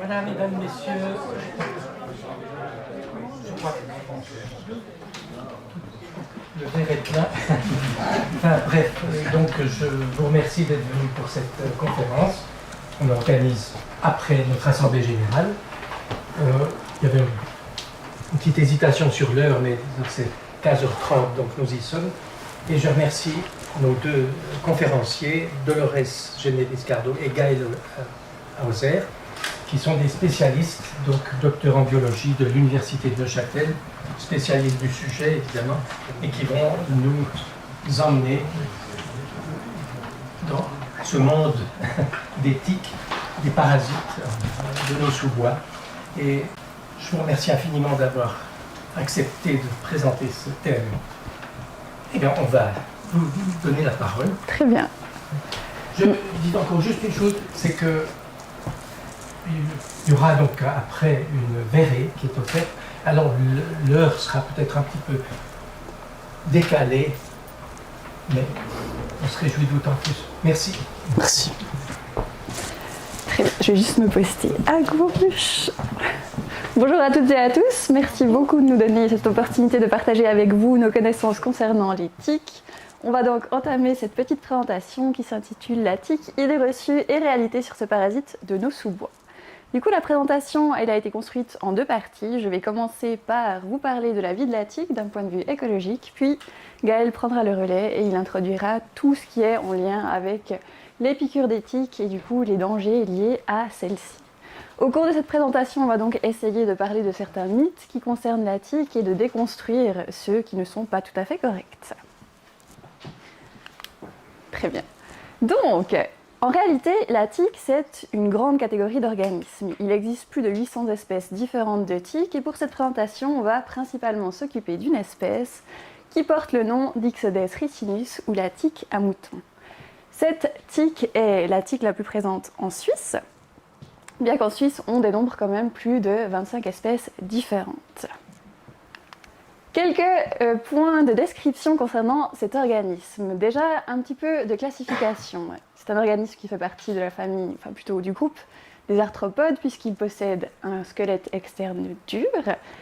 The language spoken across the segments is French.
Voilà, mesdames, messieurs, je crois que le verre est plein. Enfin bref, donc je vous remercie d'être venus pour cette conférence. On l'organise après notre assemblée générale. Il y avait une petite hésitation sur l'heure, mais c'est 15h30, donc nous y sommes. Et je remercie nos deux conférenciers, Dolores Gené-Liscardo et Gaël Hauser, qui sont des spécialistes, donc docteurs en biologie de l'Université de Neuchâtel, spécialistes du sujet évidemment, et qui vont nous emmener dans ce monde d'éthique, des parasites de nos sous-bois. Et je vous remercie infiniment d'avoir accepté de présenter ce thème. Eh bien, on va vous donner la parole. Très bien. Je dis encore juste une chose, c'est que il y aura donc après une verrée qui est offerte. Alors l'heure sera peut-être un petit peu décalée, mais on se réjouit d'autant plus. Merci. Merci. Très bien. Je vais juste me poster à gauche. Bonjour à toutes et à tous. Merci beaucoup de nous donner cette opportunité de partager avec vous nos connaissances concernant l'éthique. On va donc entamer cette petite présentation qui s'intitule « La tique, idées reçues et réalité sur ce parasite de nos sous-bois ». Du coup, la présentation, elle a été construite en deux parties. Je vais commencer par vous parler de la vie de la tique d'un point de vue écologique, puis Gaël prendra le relais et il introduira tout ce qui est en lien avec les piqûres des tiques et du coup les dangers liés à celles-ci. Au cours de cette présentation, on va donc essayer de parler de certains mythes qui concernent la tique et de déconstruire ceux qui ne sont pas tout à fait corrects. Très bien. Donc, en réalité, la tique, c'est une grande catégorie d'organismes. Il existe plus de 800 espèces différentes de tiques et pour cette présentation, on va principalement s'occuper d'une espèce qui porte le nom d'Ixodes ricinus ou la tique à mouton. Cette tique est la tique la plus présente en Suisse, bien qu'en Suisse, on dénombre quand même plus de 25 espèces différentes. Quelques points de description concernant cet organisme. Déjà, un petit peu de classification. C'est un organisme qui fait partie de la famille, enfin plutôt du groupe des arthropodes, puisqu'il possède un squelette externe dur.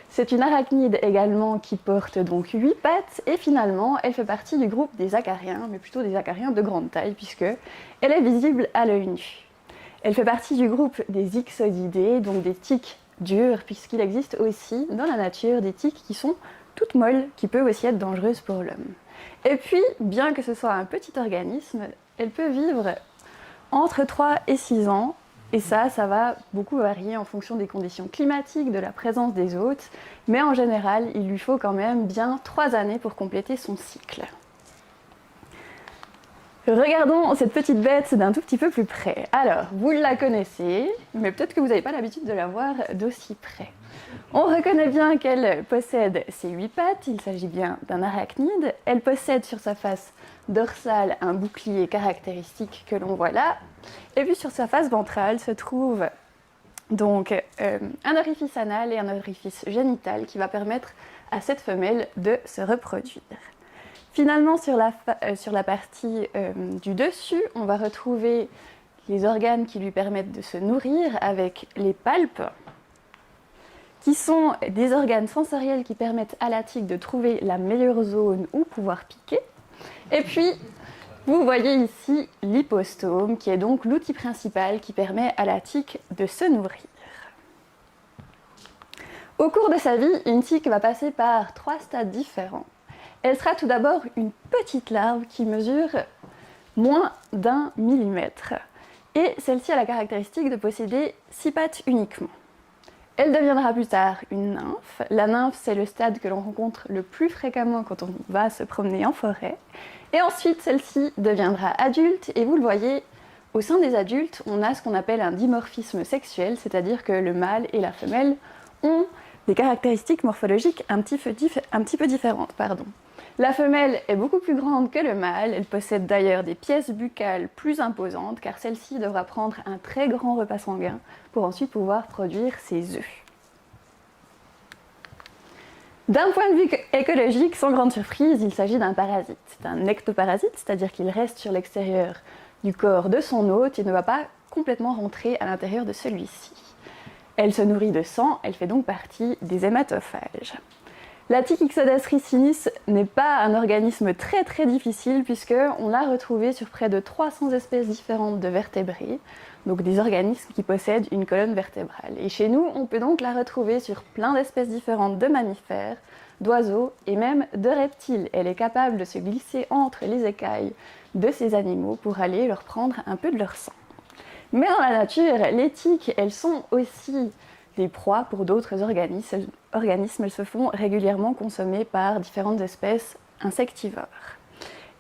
C'est une arachnide également qui porte donc 8 pattes, et finalement, elle fait partie du groupe des acariens, mais plutôt des acariens de grande taille, puisqu'elle est visible à l'œil nu. Elle fait partie du groupe des Ixodidés, donc des tiques dures, puisqu'il existe aussi dans la nature des tiques qui sont toutes molles, qui peuvent aussi être dangereuses pour l'homme. Et puis, bien que ce soit un petit organisme, elle peut vivre entre 3 et 6 ans, et ça va beaucoup varier en fonction des conditions climatiques, de la présence des hôtes, mais en général, il lui faut quand même bien 3 années pour compléter son cycle. Regardons cette petite bête d'un tout petit peu plus près. Alors, vous la connaissez, mais peut-être que vous n'avez pas l'habitude de la voir d'aussi près. On reconnaît bien qu'elle possède ses 8 pattes, il s'agit bien d'un arachnide. Elle possède sur sa face dorsale un bouclier caractéristique que l'on voit là. Et puis sur sa face ventrale se trouve donc un orifice anal et un orifice génital qui va permettre à cette femelle de se reproduire. Finalement, sur la partie du dessus, on va retrouver les organes qui lui permettent de se nourrir avec les palpes, qui sont des organes sensoriels qui permettent à la tique de trouver la meilleure zone où pouvoir piquer. Et puis, vous voyez ici l'hypostome, qui est donc l'outil principal qui permet à la tique de se nourrir. Au cours de sa vie, une tique va passer par 3 stades différents. Elle sera tout d'abord une petite larve qui mesure moins d'1 millimètre. Et celle-ci a la caractéristique de posséder 6 pattes uniquement. Elle deviendra plus tard une nymphe. La nymphe, c'est le stade que l'on rencontre le plus fréquemment quand on va se promener en forêt. Et ensuite, celle-ci deviendra adulte. Et vous le voyez, au sein des adultes, on a ce qu'on appelle un dimorphisme sexuel, c'est-à-dire que le mâle et la femelle ont des caractéristiques morphologiques un petit peu différentes. La femelle est beaucoup plus grande que le mâle, elle possède d'ailleurs des pièces buccales plus imposantes car celle-ci devra prendre un très grand repas sanguin pour ensuite pouvoir produire ses œufs. D'un point de vue écologique, sans grande surprise, il s'agit d'un parasite. C'est un ectoparasite, c'est-à-dire qu'il reste sur l'extérieur du corps de son hôte et ne va pas complètement rentrer à l'intérieur de celui-ci. Elle se nourrit de sang, elle fait donc partie des hématophages. La tique Ixodes ricinus n'est pas un organisme très très difficile puisqu'on l'a retrouvée sur près de 300 espèces différentes de vertébrés, donc des organismes qui possèdent une colonne vertébrale. Et chez nous, on peut donc la retrouver sur plein d'espèces différentes de mammifères, d'oiseaux et même de reptiles. Elle est capable de se glisser entre les écailles de ces animaux pour aller leur prendre un peu de leur sang. Mais dans la nature, les tiques, elles sont aussi des proies pour d'autres organismes. Elles se font régulièrement consommer par différentes espèces insectivores.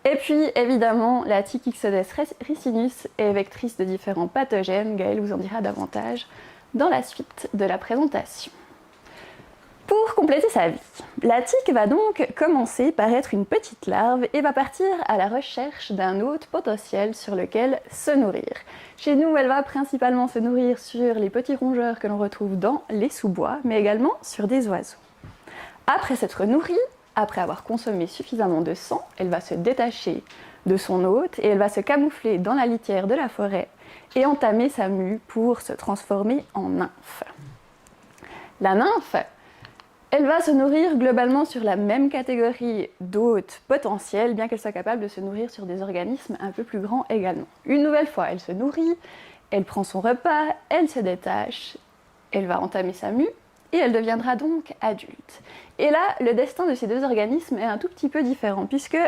Et puis, évidemment, la tique Ixodes ricinus est vectrice de différents pathogènes. Gaëlle vous en dira davantage dans la suite de la présentation. Pour compléter sa vie, la tique va donc commencer par être une petite larve et va partir à la recherche d'un hôte potentiel sur lequel se nourrir. Chez nous, elle va principalement se nourrir sur les petits rongeurs que l'on retrouve dans les sous-bois, mais également sur des oiseaux. Après s'être nourrie, après avoir consommé suffisamment de sang, elle va se détacher de son hôte et elle va se camoufler dans la litière de la forêt et entamer sa mue pour se transformer en nymphe. La nymphe, elle va se nourrir globalement sur la même catégorie d'hôtes potentiels, bien qu'elle soit capable de se nourrir sur des organismes un peu plus grands également. Une nouvelle fois, elle se nourrit, elle prend son repas, elle se détache, elle va entamer sa mue et elle deviendra donc adulte. Et là, le destin de ces deux organismes est un tout petit peu différent, puisque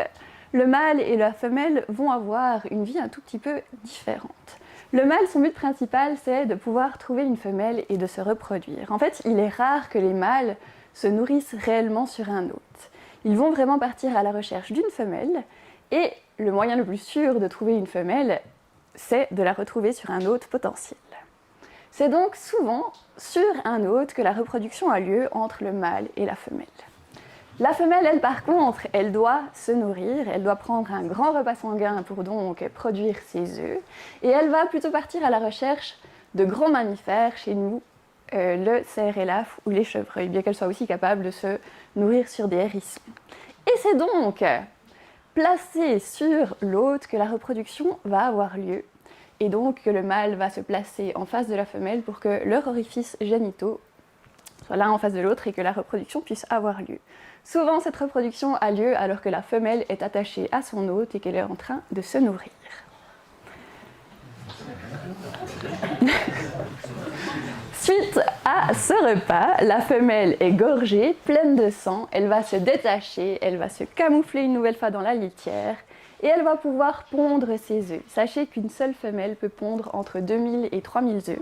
le mâle et la femelle vont avoir une vie un tout petit peu différente. Le mâle, son but principal, c'est de pouvoir trouver une femelle et de se reproduire. En fait, il est rare que les mâles se nourrissent réellement sur un hôte. Ils vont vraiment partir à la recherche d'une femelle et le moyen le plus sûr de trouver une femelle, c'est de la retrouver sur un hôte potentiel. C'est donc souvent sur un hôte que la reproduction a lieu entre le mâle et la femelle. La femelle, elle, par contre, elle doit se nourrir, elle doit prendre un grand repas sanguin pour donc produire ses œufs et elle va plutôt partir à la recherche de grands mammifères, chez nous, le cerf et l'âfre ou les chevreuils, bien qu'elle soit aussi capable de se nourrir sur des hérissons. Et c'est donc placé sur l'hôte que la reproduction va avoir lieu, et donc que le mâle va se placer en face de la femelle pour que leurs orifices génitaux soient l'un en face de l'autre et que la reproduction puisse avoir lieu. Souvent, cette reproduction a lieu alors que la femelle est attachée à son hôte et qu'elle est en train de se nourrir. Suite à ce repas, la femelle est gorgée, pleine de sang, elle va se détacher, elle va se camoufler une nouvelle fois dans la litière et elle va pouvoir pondre ses œufs. Sachez qu'une seule femelle peut pondre entre 2000 et 3000 œufs.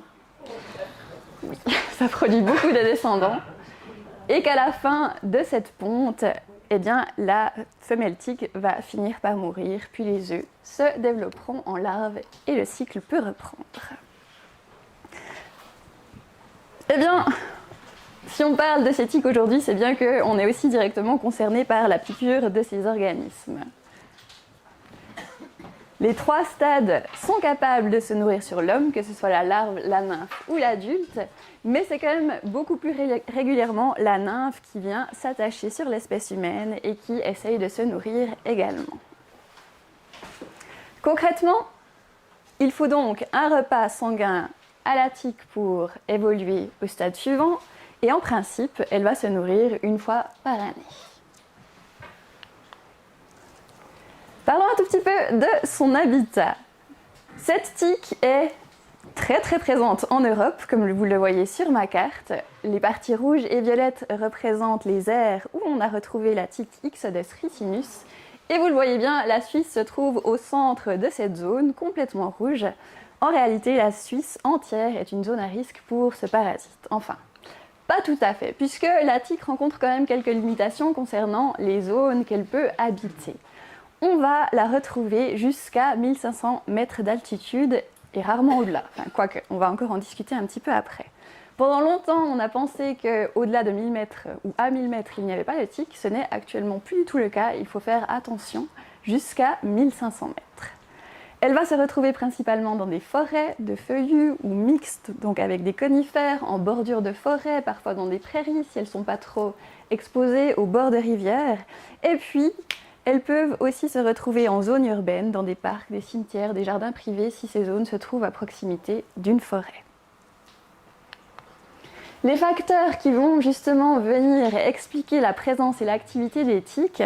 Oui, ça produit beaucoup de descendants. Et qu'à la fin de cette ponte, eh bien, la femelle tique va finir par mourir, puis les œufs se développeront en larves et le cycle peut reprendre. Eh bien, si on parle de ces tiques aujourd'hui, c'est bien qu'on est aussi directement concerné par la piqûre de ces organismes. Les trois stades sont capables de se nourrir sur l'homme, que ce soit la larve, la nymphe ou l'adulte, mais c'est quand même beaucoup plus régulièrement la nymphe qui vient s'attacher sur l'espèce humaine et qui essaye de se nourrir également. Concrètement, il faut donc un repas sanguin à la tique pour évoluer au stade suivant, et en principe, elle va se nourrir une fois par année. Parlons un tout petit peu de son habitat. Cette tique est très très présente en Europe, comme vous le voyez sur ma carte. Les parties rouges et violettes représentent les aires où on a retrouvé la tique Ixodes ricinus. Et vous le voyez bien, la Suisse se trouve au centre de cette zone, complètement rouge. En réalité, la Suisse entière est une zone à risque pour ce parasite. Enfin, pas tout à fait, puisque la tique rencontre quand même quelques limitations concernant les zones qu'elle peut habiter. On va la retrouver jusqu'à 1500 mètres d'altitude et rarement au-delà. Enfin, quoique, on va encore en discuter un petit peu après. Pendant longtemps, on a pensé qu'au-delà de 1000 mètres ou à 1000 mètres, il n'y avait pas de tique. Ce n'est actuellement plus du tout le cas. Il faut faire attention jusqu'à 1500 mètres. Elle va se retrouver principalement dans des forêts de feuillus ou mixtes, donc avec des conifères en bordure de forêt, parfois dans des prairies si elles ne sont pas trop exposées au bord de rivières. Et puis, elles peuvent aussi se retrouver en zone urbaine, dans des parcs, des cimetières, des jardins privés, si ces zones se trouvent à proximité d'une forêt. Les facteurs qui vont justement venir expliquer la présence et l'activité des tiques,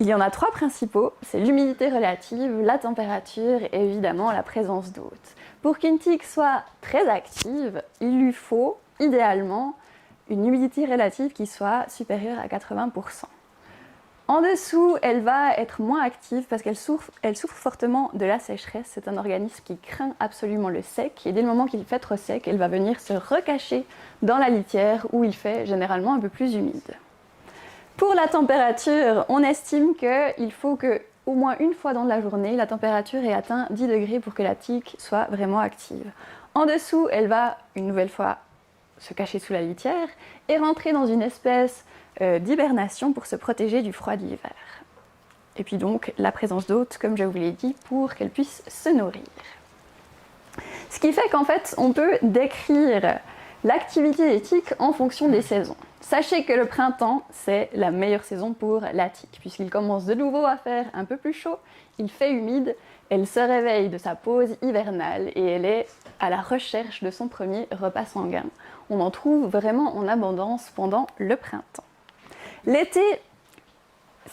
il y en a 3 principaux, c'est l'humidité relative, la température et évidemment la présence d'hôtes. Pour qu'une tique soit très active, il lui faut idéalement une humidité relative qui soit supérieure à 80%. En dessous, elle va être moins active parce qu'elle souffre fortement de la sécheresse. C'est un organisme qui craint absolument le sec et dès le moment qu'il fait trop sec, elle va venir se recacher dans la litière où il fait généralement un peu plus humide. Pour la température, on estime qu'il faut qu'au moins une fois dans la journée, la température ait atteint 10 degrés pour que la tique soit vraiment active. En dessous, elle va une nouvelle fois se cacher sous la litière et rentrer dans une espèce d'hibernation pour se protéger du froid de l'hiver. Et puis donc la présence d'hôtes, comme je vous l'ai dit, pour qu'elles puissent se nourrir. Ce qui fait qu'en fait, on peut décrire l'activité des tiques en fonction des saisons. Sachez que le printemps, c'est la meilleure saison pour la tique, puisqu'il commence de nouveau à faire un peu plus chaud, il fait humide, elle se réveille de sa pause hivernale et elle est à la recherche de son premier repas sanguin. On en trouve vraiment en abondance pendant le printemps. L'été,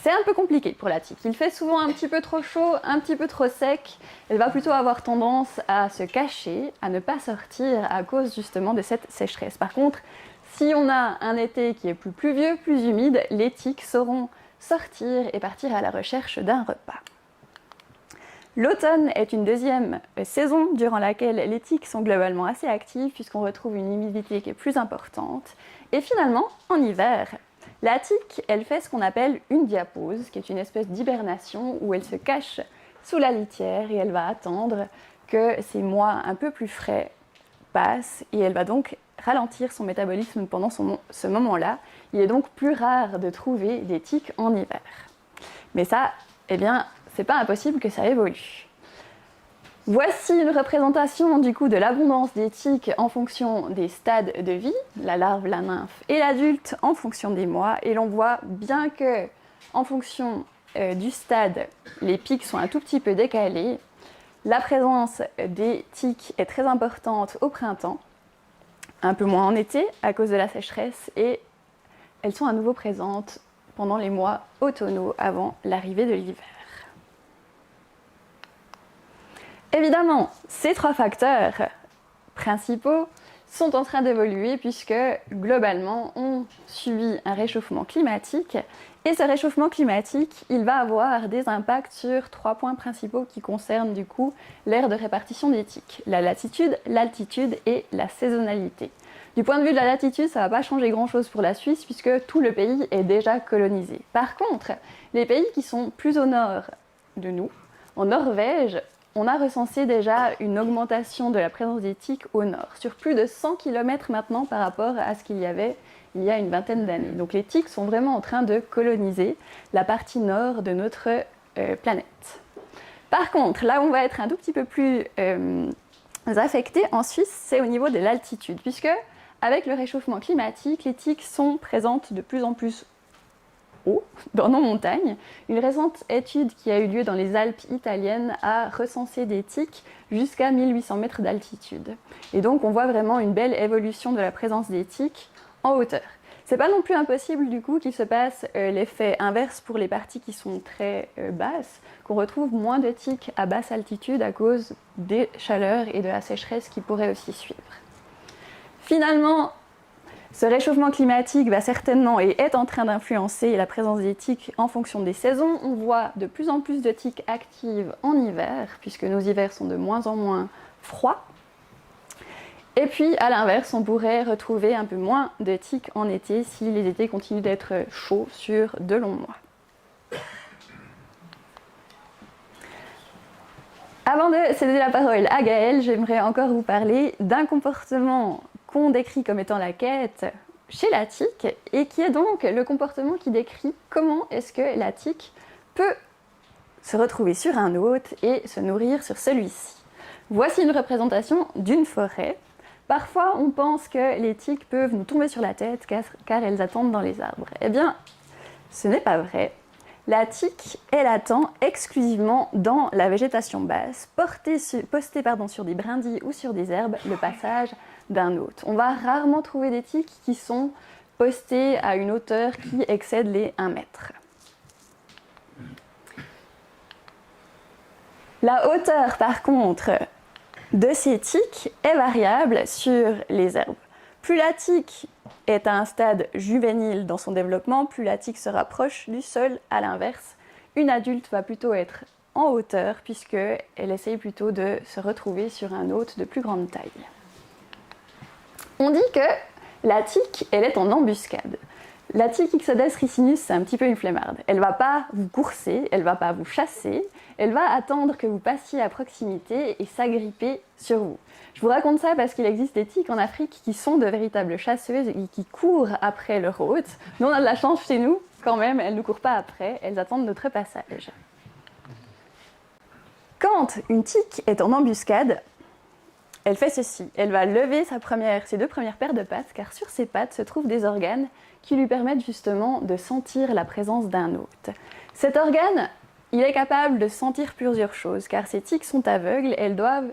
c'est un peu compliqué pour la tique. Il fait souvent un petit peu trop chaud, un petit peu trop sec. Elle va plutôt avoir tendance à se cacher, à ne pas sortir à cause justement de cette sécheresse. Par contre, si on a un été qui est plus pluvieux, plus humide, les tiques sauront sortir et partir à la recherche d'un repas. L'automne est une deuxième saison durant laquelle les tiques sont globalement assez actives puisqu'on retrouve une humidité qui est plus importante. Et finalement, en hiver, la tique, elle fait ce qu'on appelle une diapause, qui est une espèce d'hibernation où elle se cache sous la litière et elle va attendre que ces mois un peu plus frais passent et elle va donc ralentir son métabolisme pendant ce moment-là. Il est donc plus rare de trouver des tiques en hiver. Mais ça, eh bien, c'est pas impossible que ça évolue. Voici une représentation du coup de l'abondance des tiques en fonction des stades de vie, la larve, la nymphe et l'adulte en fonction des mois. Et l'on voit bien que en fonction du stade, les pics sont un tout petit peu décalés. La présence des tiques est très importante au printemps, un peu moins en été à cause de la sécheresse et elles sont à nouveau présentes pendant les mois automnaux avant l'arrivée de l'hiver. Évidemment, ces 3 facteurs principaux sont en train d'évoluer puisque globalement on subit un réchauffement climatique et ce réchauffement climatique il va avoir des impacts sur 3 points principaux qui concernent du coup l'aire de répartition des tiques, la latitude, l'altitude et la saisonnalité. Du point de vue de la latitude, ça ne va pas changer grand-chose pour la Suisse puisque tout le pays est déjà colonisé. Par contre, les pays qui sont plus au nord de nous, en Norvège, on a recensé déjà une augmentation de la présence des tiques au nord, sur plus de 100 km maintenant par rapport à ce qu'il y avait il y a une vingtaine d'années. Donc les tiques sont vraiment en train de coloniser la partie nord de notre planète. Par contre, là où on va être un tout petit peu plus affecté en Suisse, c'est au niveau de l'altitude, puisque avec le réchauffement climatique, les tiques sont présentes de plus en plus haut dans nos montagnes. Une récente étude qui a eu lieu dans les Alpes italiennes a recensé des tiques jusqu'à 1800 mètres d'altitude. Et donc on voit vraiment une belle évolution de la présence des tiques en hauteur. C'est pas non plus impossible du coup qu'il se passe l'effet inverse pour les parties qui sont très basses, qu'on retrouve moins de tiques à basse altitude à cause des chaleurs et de la sécheresse qui pourraient aussi suivre. Finalement, ce réchauffement climatique va certainement et est en train d'influencer la présence des tiques en fonction des saisons. On voit de plus en plus de tiques actives en hiver, puisque nos hivers sont de moins en moins froids. Et puis, à l'inverse, on pourrait retrouver un peu moins de tiques en été si les étés continuent d'être chauds sur de longs mois. Avant de céder la parole à Gaëlle, j'aimerais encore vous parler d'un comportement qu'on décrit comme étant la quête chez la tique et qui est donc le comportement qui décrit comment est-ce que la tique peut se retrouver sur un hôte et se nourrir sur celui-ci. Voici une représentation d'une forêt. Parfois, on pense que les tiques peuvent nous tomber sur la tête car elles attendent dans les arbres. Eh bien, ce n'est pas vrai. La tique, elle attend exclusivement dans la végétation basse, postée sur des brindilles ou sur des herbes, le passage d'un hôte. On va rarement trouver des tiques qui sont postées à une hauteur qui excède les 1 mètre. La hauteur, par contre, de ces tiques est variable sur les herbes. Plus la tique est à un stade juvénile dans son développement, plus la tique se rapproche du sol. À l'inverse, une adulte va plutôt être en hauteur puisqu'elle essaye plutôt de se retrouver sur un hôte de plus grande taille. On dit que la tique, elle est en embuscade. La tique Ixodes ricinus, c'est un petit peu une flemmarde. Elle ne va pas vous courser, elle ne va pas vous chasser, elle va attendre que vous passiez à proximité et s'agripper sur vous. Je vous raconte ça parce qu'il existe des tiques en Afrique qui sont de véritables chasseuses et qui courent après leur hôte. Nous, on a de la chance chez nous, quand même, elles ne courent pas après, elles attendent notre passage. Quand une tique est en embuscade, elle fait ceci. Elle va lever ses 2 premières paires de pattes, car sur ses pattes se trouvent des organes qui lui permettent justement de sentir la présence d'un hôte. Cet organe, il est capable de sentir plusieurs choses, car ces tiques sont aveugles, elles doivent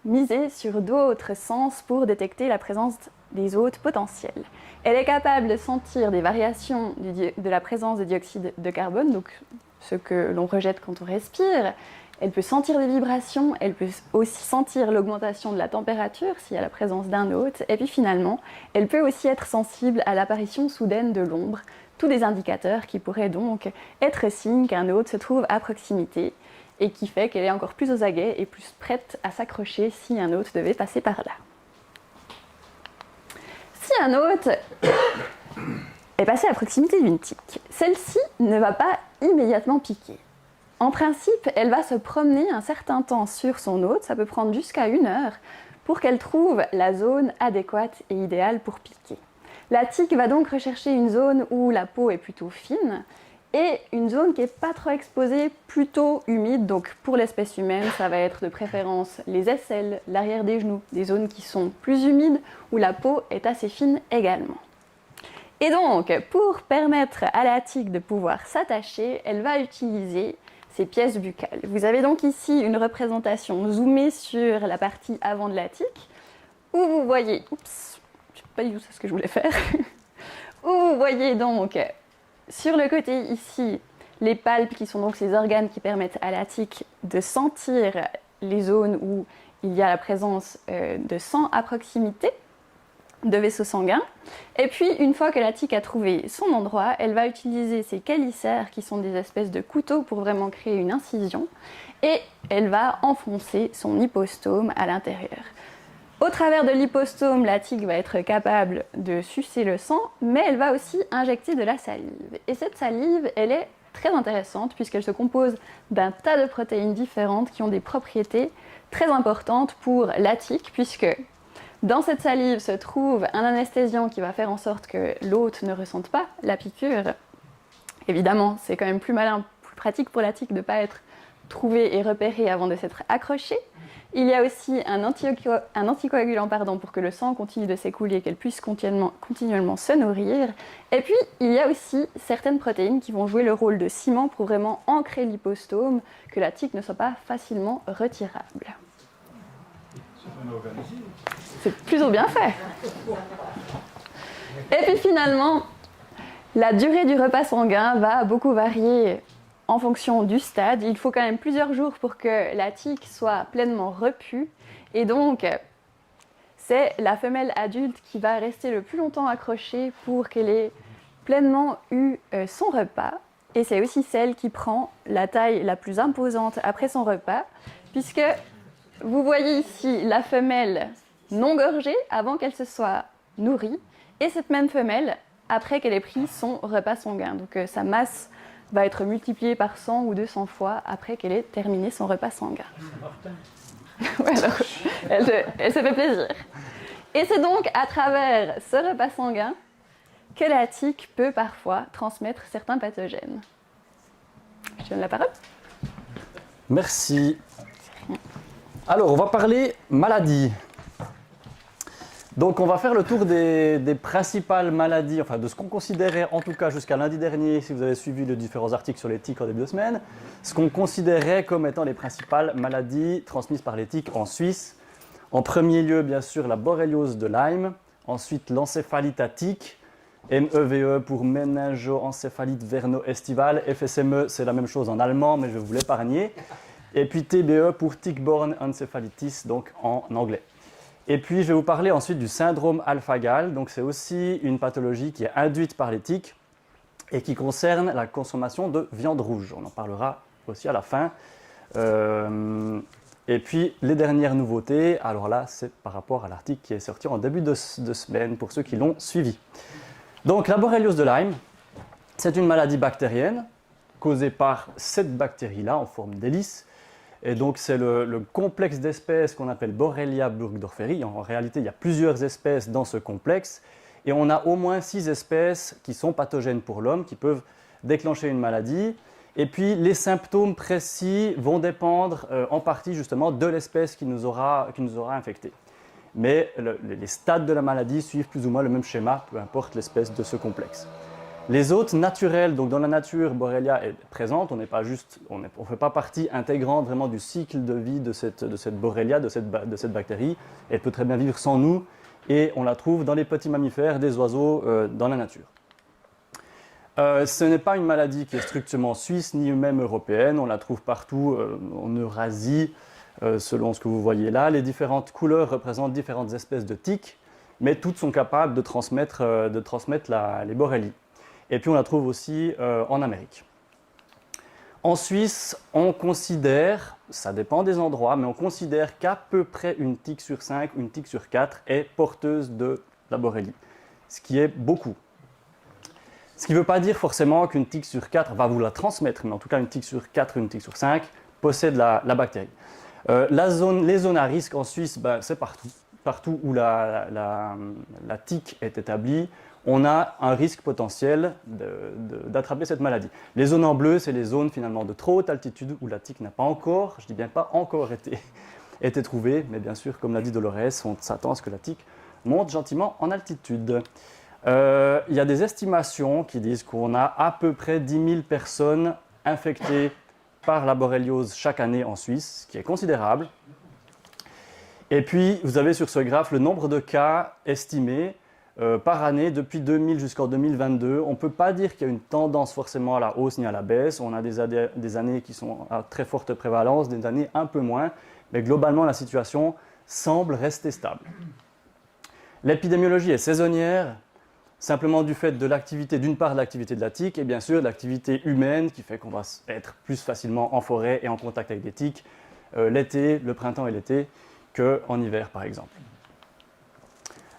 miser sur d'autres sens pour détecter la présence des hôtes potentiels. Elle est capable de sentir des variations de la présence de dioxyde de carbone, donc ce que l'on rejette quand on respire. Elle peut sentir des vibrations, elle peut aussi sentir l'augmentation de la température s'il y a la présence d'un hôte, et puis finalement, elle peut aussi être sensible à l'apparition soudaine de l'ombre, tous des indicateurs qui pourraient donc être signe qu'un hôte se trouve à proximité et qui fait qu'elle est encore plus aux aguets et plus prête à s'accrocher si un hôte devait passer par là. Si un hôte est passé à proximité d'une tique, celle-ci ne va pas immédiatement piquer. En principe, elle va se promener un certain temps sur son hôte, ça peut prendre jusqu'à 1 heure, pour qu'elle trouve la zone adéquate et idéale pour piquer. La tique va donc rechercher une zone où la peau est plutôt fine et une zone qui n'est pas trop exposée, plutôt humide. Donc pour l'espèce humaine, ça va être de préférence les aisselles, l'arrière des genoux, des zones qui sont plus humides, où la peau est assez fine également. Et donc, pour permettre à la tique de pouvoir s'attacher, elle va utiliser ses pièces buccales. Vous avez donc ici une représentation zoomée sur la partie avant de la tique, où vous voyez, oups, je sais pas du tout ce que je voulais faire, où vous voyez donc sur le côté ici les palpes qui sont donc ces organes qui permettent à la tique de sentir les zones où il y a la présence de sang à proximité, de vaisseaux sanguins. Et puis, une fois que la tique a trouvé son endroit, elle va utiliser ses calycères, qui sont des espèces de couteaux pour vraiment créer une incision, et elle va enfoncer son hypostome à l'intérieur. Au travers de l'hypostome, la tique va être capable de sucer le sang, mais elle va aussi injecter de la salive. Et cette salive, elle est très intéressante puisqu'elle se compose d'un tas de protéines différentes qui ont des propriétés très importantes pour la tique, puisque dans cette salive se trouve un anesthésiant qui va faire en sorte que l'hôte ne ressente pas la piqûre. Évidemment, c'est quand même plus malin, plus pratique pour la tique de ne pas être trouvée et repérée avant de s'être accrochée. Il y a aussi un anticoagulant pour que le sang continue de s'écouler et qu'elle puisse continuellement se nourrir. Et puis, il y a aussi certaines protéines qui vont jouer le rôle de ciment pour vraiment ancrer l'hypostome, que la tique ne soit pas facilement retirable. C'est plutôt bien fait. Et puis finalement, la durée du repas sanguin va beaucoup varier en fonction du stade. Il faut quand même plusieurs jours pour que la tique soit pleinement repue. Et donc, c'est la femelle adulte qui va rester le plus longtemps accrochée pour qu'elle ait pleinement eu son repas. Et c'est aussi celle qui prend la taille la plus imposante après son repas, puisque vous voyez ici la femelle non gorgée avant qu'elle se soit nourrie, et cette même femelle après qu'elle ait pris son repas sanguin. Donc sa masse va être multipliée par 100 ou 200 fois après qu'elle ait terminé son repas sanguin. Ouais, alors, elle se fait plaisir. Et c'est donc à travers ce repas sanguin que la tique peut parfois transmettre certains pathogènes. Je donne la parole. Merci. Alors, on va parler maladie. Donc on va faire le tour des principales maladies, enfin de ce qu'on considérait en tout cas jusqu'à lundi dernier, si vous avez suivi les différents articles sur les tiques en début de semaine, ce qu'on considérait comme étant les principales maladies transmises par les tiques en Suisse. En premier lieu, bien sûr, la borréliose de Lyme, ensuite l'encéphalite à tique, MEVE pour méningoencéphalite verno-estivale, FSME c'est la même chose en allemand mais je vais vous l'épargner, et puis TBE pour tick-borne encephalitis donc en anglais. Et puis, je vais vous parler ensuite du syndrome alpha-gal. Donc, c'est aussi une pathologie qui est induite par les tiques et qui concerne la consommation de viande rouge. On en parlera aussi à la fin. Et puis, les dernières nouveautés, alors là, c'est par rapport à l'article qui est sorti en début de semaine pour ceux qui l'ont suivi. Donc, la borréliose de Lyme, c'est une maladie bactérienne causée par cette bactérie-là en forme d'hélice. Et donc, c'est le complexe d'espèces qu'on appelle Borrelia burgdorferi. En réalité, il y a plusieurs espèces dans ce complexe. Et on a au moins 6 espèces qui sont pathogènes pour l'homme, qui peuvent déclencher une maladie. Et puis, les symptômes précis vont dépendre en partie justement de l'espèce qui nous aura infectés. Mais les stades de la maladie suivent plus ou moins le même schéma, peu importe l'espèce de ce complexe. Les hôtes naturels, donc dans la nature, Borrelia est présente, on ne fait pas partie intégrante vraiment du cycle de vie de cette Borrelia, de cette bactérie. Elle peut très bien vivre sans nous et on la trouve dans les petits mammifères, des oiseaux dans la nature. Ce n'est pas une maladie qui est strictement suisse ni même européenne, on la trouve partout en Eurasie, selon ce que vous voyez là. Les différentes couleurs représentent différentes espèces de tiques, mais toutes sont capables de transmettre les borrélies. Et puis on la trouve aussi en Amérique. En Suisse, on considère, ça dépend des endroits, mais on considère qu'à peu près une tique sur 5, une tique sur 4 est porteuse de la borrélie, ce qui est beaucoup. Ce qui ne veut pas dire forcément qu'une tique sur 4 va vous la transmettre, mais en tout cas une tique sur 4 ou une tique sur 5 possède la bactérie. Les zones à risque en Suisse, c'est partout. Partout où la tique est établie, on a un risque potentiel d'attraper cette maladie. Les zones en bleu, c'est les zones finalement de trop haute altitude où la tique n'a pas encore, je dis bien pas encore été trouvée, mais bien sûr, comme l'a dit Dolores, on s'attend à ce que la tique monte gentiment en altitude. Il y a des estimations qui disent qu'on a à peu près 10 000 personnes infectées par la borréliose chaque année en Suisse, ce qui est considérable. Et puis, vous avez sur ce graphe le nombre de cas estimés par année depuis 2000 jusqu'en 2022. On ne peut pas dire qu'il y a une tendance forcément à la hausse ni à la baisse. On a des années qui sont à très forte prévalence, des années un peu moins. Mais globalement, la situation semble rester stable. L'épidémiologie est saisonnière, simplement du fait de l'activité, d'une part de l'activité de la tique et bien sûr de l'activité humaine qui fait qu'on va être plus facilement en forêt et en contact avec des tiques l'été, le printemps et l'été qu'en hiver par exemple.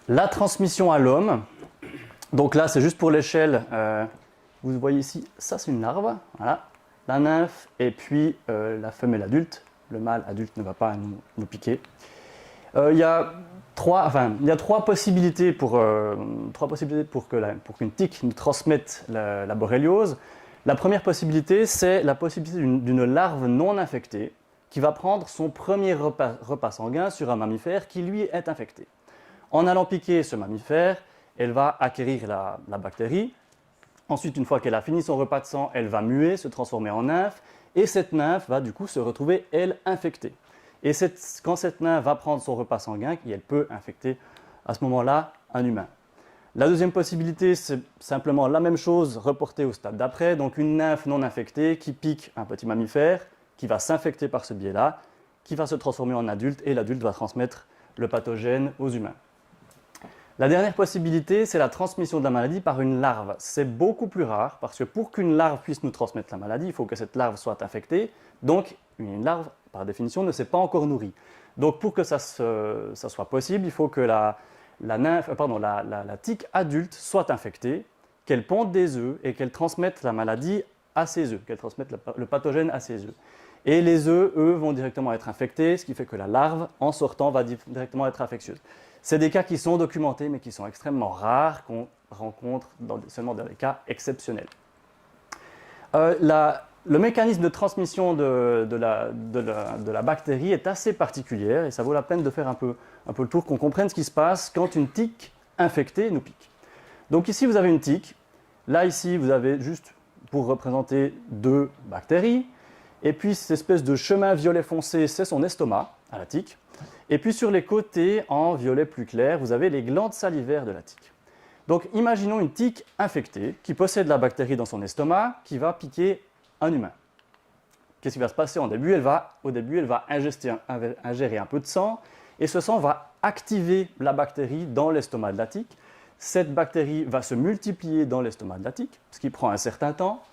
La transmission à l'homme, donc là c'est juste pour l'échelle, vous voyez ici, ça c'est une larve, voilà, la nymphe et puis la femelle adulte, le mâle adulte ne va pas nous piquer. Il y a trois possibilités pour qu'une tique nous transmette la borréliose. La première possibilité, c'est la possibilité d'une larve non infectée qui va prendre son premier repas sanguin sur un mammifère qui lui est infecté. En allant piquer ce mammifère, elle va acquérir la bactérie. Ensuite, une fois qu'elle a fini son repas de sang, elle va muer, se transformer en nymphe. Et cette nymphe va du coup se retrouver, elle, infectée. Et quand cette nymphe va prendre son repas sanguin, elle peut infecter à ce moment-là un humain. La deuxième possibilité, c'est simplement la même chose reportée au stade d'après. Donc une nymphe non infectée qui pique un petit mammifère, qui va s'infecter par ce biais-là, qui va se transformer en adulte et l'adulte va transmettre le pathogène aux humains. La dernière possibilité, c'est la transmission de la maladie par une larve. C'est beaucoup plus rare parce que pour qu'une larve puisse nous transmettre la maladie, il faut que cette larve soit infectée. Donc, une larve, par définition, ne s'est pas encore nourrie. Donc, pour que ça soit possible, il faut que la tique adulte soit infectée, qu'elle ponde des œufs et qu'elle transmette la maladie à ses œufs, qu'elle transmette le pathogène à ses œufs. Et les œufs, eux, vont directement être infectés, ce qui fait que la larve, en sortant, va directement être infectieuse. C'est des cas qui sont documentés, mais qui sont extrêmement rares, qu'on rencontre seulement dans des cas exceptionnels. le mécanisme de transmission de la bactérie est assez particulier et ça vaut la peine de faire un peu le tour, qu'on comprenne ce qui se passe quand une tique infectée nous pique. Donc ici, vous avez une tique. Là, ici, vous avez juste, pour représenter 2 bactéries. Et puis, cette espèce de chemin violet foncé, c'est son estomac à la tique. Et puis, sur les côtés, en violet plus clair, vous avez les glandes salivaires de la tique. Donc, imaginons une tique infectée qui possède la bactérie dans son estomac, qui va piquer un humain. Qu'est-ce qui va se passer au début, elle va ingérer un peu de sang, et ce sang va activer la bactérie dans l'estomac de la tique. Cette bactérie va se multiplier dans l'estomac de la tique, ce qui prend un certain temps.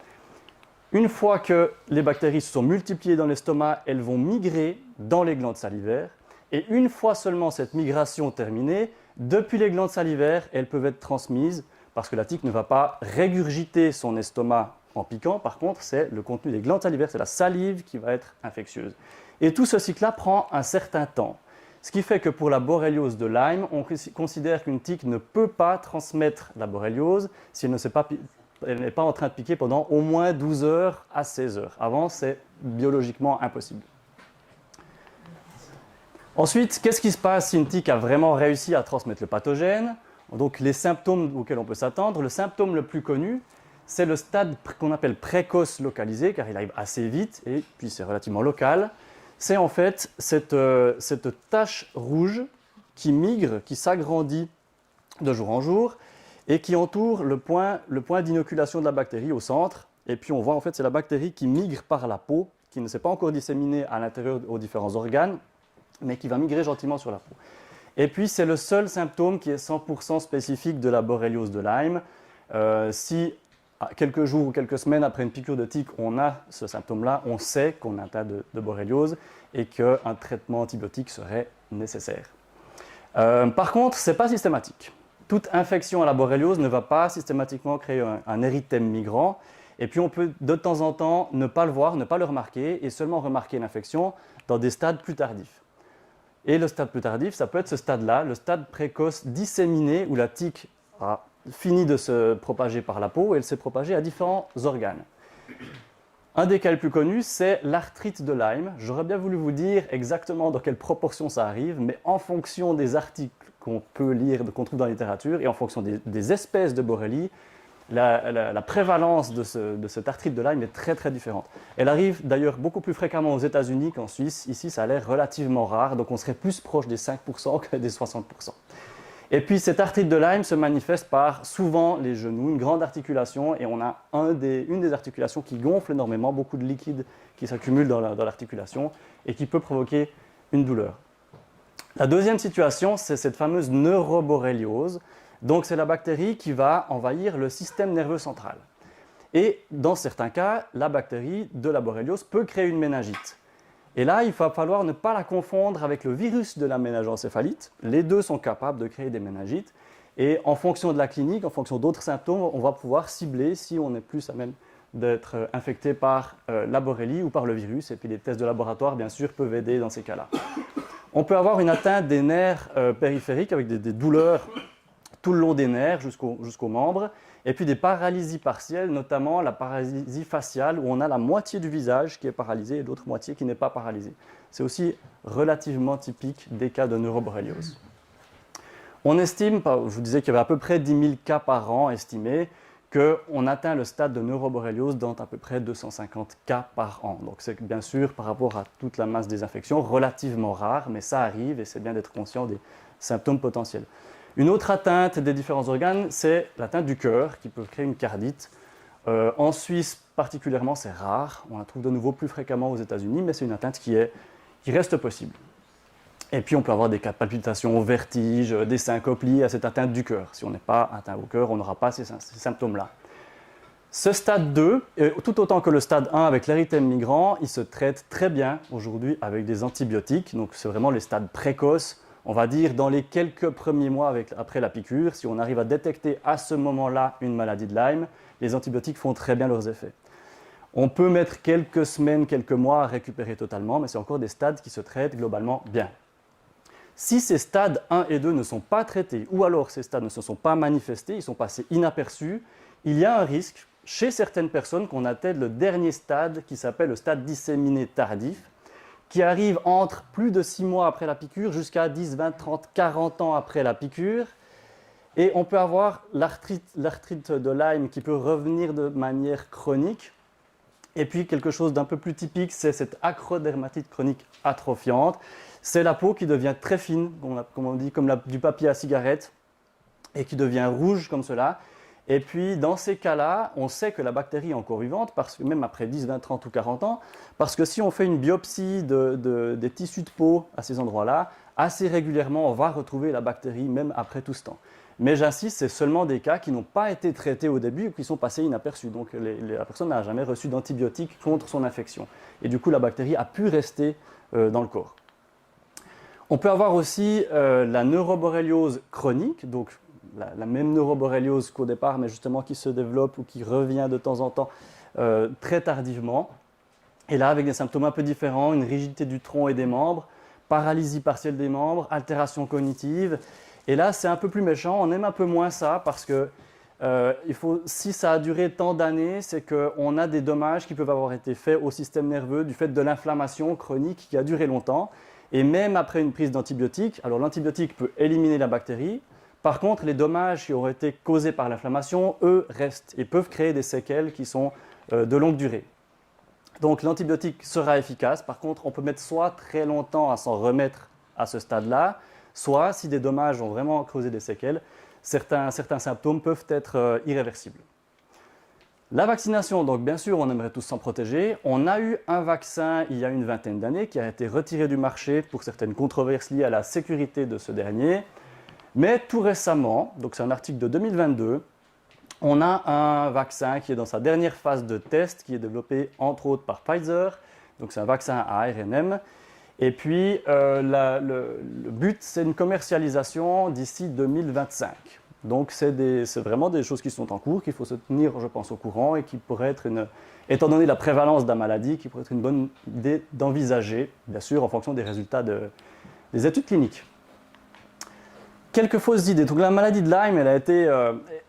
Une fois que les bactéries se sont multipliées dans l'estomac, elles vont migrer dans les glandes salivaires. Et une fois seulement cette migration terminée, depuis les glandes salivaires, elles peuvent être transmises parce que la tique ne va pas régurgiter son estomac en piquant. Par contre, c'est le contenu des glandes salivaires, c'est la salive qui va être infectieuse. Et tout ce cycle-là prend un certain temps. Ce qui fait que pour la borréliose de Lyme, on considère qu'une tique ne peut pas transmettre la borréliose si elle n'est pas en train de piquer pendant au moins 12 heures à 16 heures. Avant, c'est biologiquement impossible. Ensuite, qu'est-ce qui se passe si une tique a vraiment réussi à transmettre le pathogène? Donc, les symptômes auxquels on peut s'attendre. Le symptôme le plus connu, c'est le stade qu'on appelle précoce localisé, car il arrive assez vite et puis c'est relativement local. C'est en fait cette tache rouge qui migre, qui s'agrandit de jour en jour et qui entoure le point d'inoculation de la bactérie au centre. Et puis on voit en fait c'est la bactérie qui migre par la peau, qui ne s'est pas encore disséminée à l'intérieur aux différents organes, mais qui va migrer gentiment sur la peau. Et puis c'est le seul symptôme qui est 100% spécifique de la borréliose de Lyme. Si quelques jours ou quelques semaines après une piqûre de tique, on a ce symptôme-là, on sait qu'on a atteint de borréliose et qu'un traitement antibiotique serait nécessaire. Par contre, ce n'est pas systématique. Toute infection à la borréliose ne va pas systématiquement créer un érythème migrant. Et puis on peut de temps en temps ne pas le voir, ne pas le remarquer et seulement remarquer l'infection dans des stades plus tardifs. Et le stade plus tardif, ça peut être ce stade-là, le stade précoce disséminé où la tique a fini de se propager par la peau et elle s'est propagée à différents organes. Un des cas les plus connus, c'est l'arthrite de Lyme. J'aurais bien voulu vous dire exactement dans quelle proportion ça arrive, mais en fonction des articles qu'on peut lire, qu'on trouve dans la littérature, et en fonction des espèces de borrélie, la prévalence de cette arthrite de Lyme est très très différente. Elle arrive d'ailleurs beaucoup plus fréquemment aux États-Unis qu'en Suisse. Ici, ça a l'air relativement rare, donc on serait plus proche des 5% que des 60%. Et puis cette arthrite de Lyme se manifeste par souvent les genoux, une grande articulation, et on a une des articulations qui gonfle énormément, beaucoup de liquide qui s'accumule dans l'articulation et qui peut provoquer une douleur. La deuxième situation, c'est cette fameuse neuroborréliose. Donc c'est la bactérie qui va envahir le système nerveux central. Et dans certains cas, la bactérie de la borréliose peut créer une méningite. Et là, il va falloir ne pas la confondre avec le virus de la méningoencéphalite. Les deux sont capables de créer des méningites. Et en fonction de la clinique, en fonction d'autres symptômes, on va pouvoir cibler si on est plus à même d'être infecté par la borrélie ou par le virus. Et puis les tests de laboratoire, bien sûr, peuvent aider dans ces cas-là. On peut avoir une atteinte des nerfs périphériques avec des douleurs tout le long des nerfs jusqu'aux membres, et puis des paralysies partielles, notamment la paralysie faciale, où on a la moitié du visage qui est paralysée et l'autre moitié qui n'est pas paralysée. C'est aussi relativement typique des cas de neuroborréliose. On estime, je vous disais qu'il y avait à peu près 10 000 cas par an estimés, qu'on atteint le stade de neuroborréliose dans à peu près 250 cas par an. Donc c'est bien sûr, par rapport à toute la masse des infections, relativement rare, mais ça arrive et c'est bien d'être conscient des symptômes potentiels. Une autre atteinte des différents organes, c'est l'atteinte du cœur, qui peut créer une cardite. En Suisse, particulièrement, c'est rare. On la trouve de nouveau plus fréquemment aux États-Unis, mais c'est une atteinte qui reste possible. Et puis, on peut avoir des cas de palpitations, vertiges, des syncopes liées à cette atteinte du cœur. Si on n'est pas atteint au cœur, on n'aura pas ces symptômes-là. Ce stade 2, tout autant que le stade 1 avec l'érythème migrant, il se traite très bien aujourd'hui avec des antibiotiques. Donc, c'est vraiment les stades précoces. On va dire dans les quelques premiers mois après la piqûre, si on arrive à détecter à ce moment-là une maladie de Lyme, les antibiotiques font très bien leurs effets. On peut mettre quelques semaines, quelques mois à récupérer totalement, mais c'est encore des stades qui se traitent globalement bien. Si ces stades 1 et 2 ne sont pas traités, ou alors ces stades ne se sont pas manifestés, ils sont passés inaperçus, il y a un risque chez certaines personnes qu'on atteigne le dernier stade qui s'appelle le stade disséminé tardif, qui arrive entre plus de 6 mois après la piqûre jusqu'à 10, 20, 30, 40 ans après la piqûre. Et on peut avoir l'arthrite de Lyme qui peut revenir de manière chronique. Et puis quelque chose d'un peu plus typique, c'est cette acrodermatite chronique atrophiante. C'est la peau qui devient très fine, comme on dit, comme du papier à cigarette, et qui devient rouge comme cela. Et puis dans ces cas-là, on sait que la bactérie est encore vivante, parce que même après 10, 20, 30 ou 40 ans, parce que si on fait une biopsie des tissus de peau à ces endroits-là, assez régulièrement on va retrouver la bactérie même après tout ce temps. Mais j'insiste, c'est seulement des cas qui n'ont pas été traités au début ou qui sont passés inaperçus. Donc la personne n'a jamais reçu d'antibiotiques contre son infection. Et du coup, la bactérie a pu rester dans le corps. On peut avoir aussi la neuroborréliose chronique, donc la même neuroborréliose qu'au départ, mais justement qui se développe ou qui revient de temps en temps très tardivement. Et là, avec des symptômes un peu différents, une rigidité du tronc et des membres, paralysie partielle des membres, altération cognitive. Et là, c'est un peu plus méchant, on aime un peu moins ça parce que si ça a duré tant d'années, c'est qu'on a des dommages qui peuvent avoir été faits au système nerveux du fait de l'inflammation chronique qui a duré longtemps. Et même après une prise d'antibiotiques, alors l'antibiotique peut éliminer la bactérie. Par contre, les dommages qui auraient été causés par l'inflammation, eux, restent et peuvent créer des séquelles qui sont de longue durée. Donc l'antibiotique sera efficace. Par contre, on peut mettre soit très longtemps à s'en remettre à ce stade-là, soit, si des dommages ont vraiment causé des séquelles, certains symptômes peuvent être irréversibles. La vaccination, donc bien sûr, on aimerait tous s'en protéger. On a eu un vaccin il y a une vingtaine d'années qui a été retiré du marché pour certaines controverses liées à la sécurité de ce dernier. Mais tout récemment, donc c'est un article de 2022, on a un vaccin qui est dans sa dernière phase de test, qui est développé entre autres par Pfizer. Donc c'est un vaccin à ARNM. Et puis, le but, c'est une commercialisation d'ici 2025. Donc, c'est vraiment des choses qui sont en cours, qu'il faut se tenir, je pense, au courant et qui pourraient être, étant donné la prévalence de la maladie, qui pourrait être une bonne idée d'envisager, bien sûr, en fonction des résultats des études cliniques. Quelques fausses idées. Donc, la maladie de Lyme, elle a été,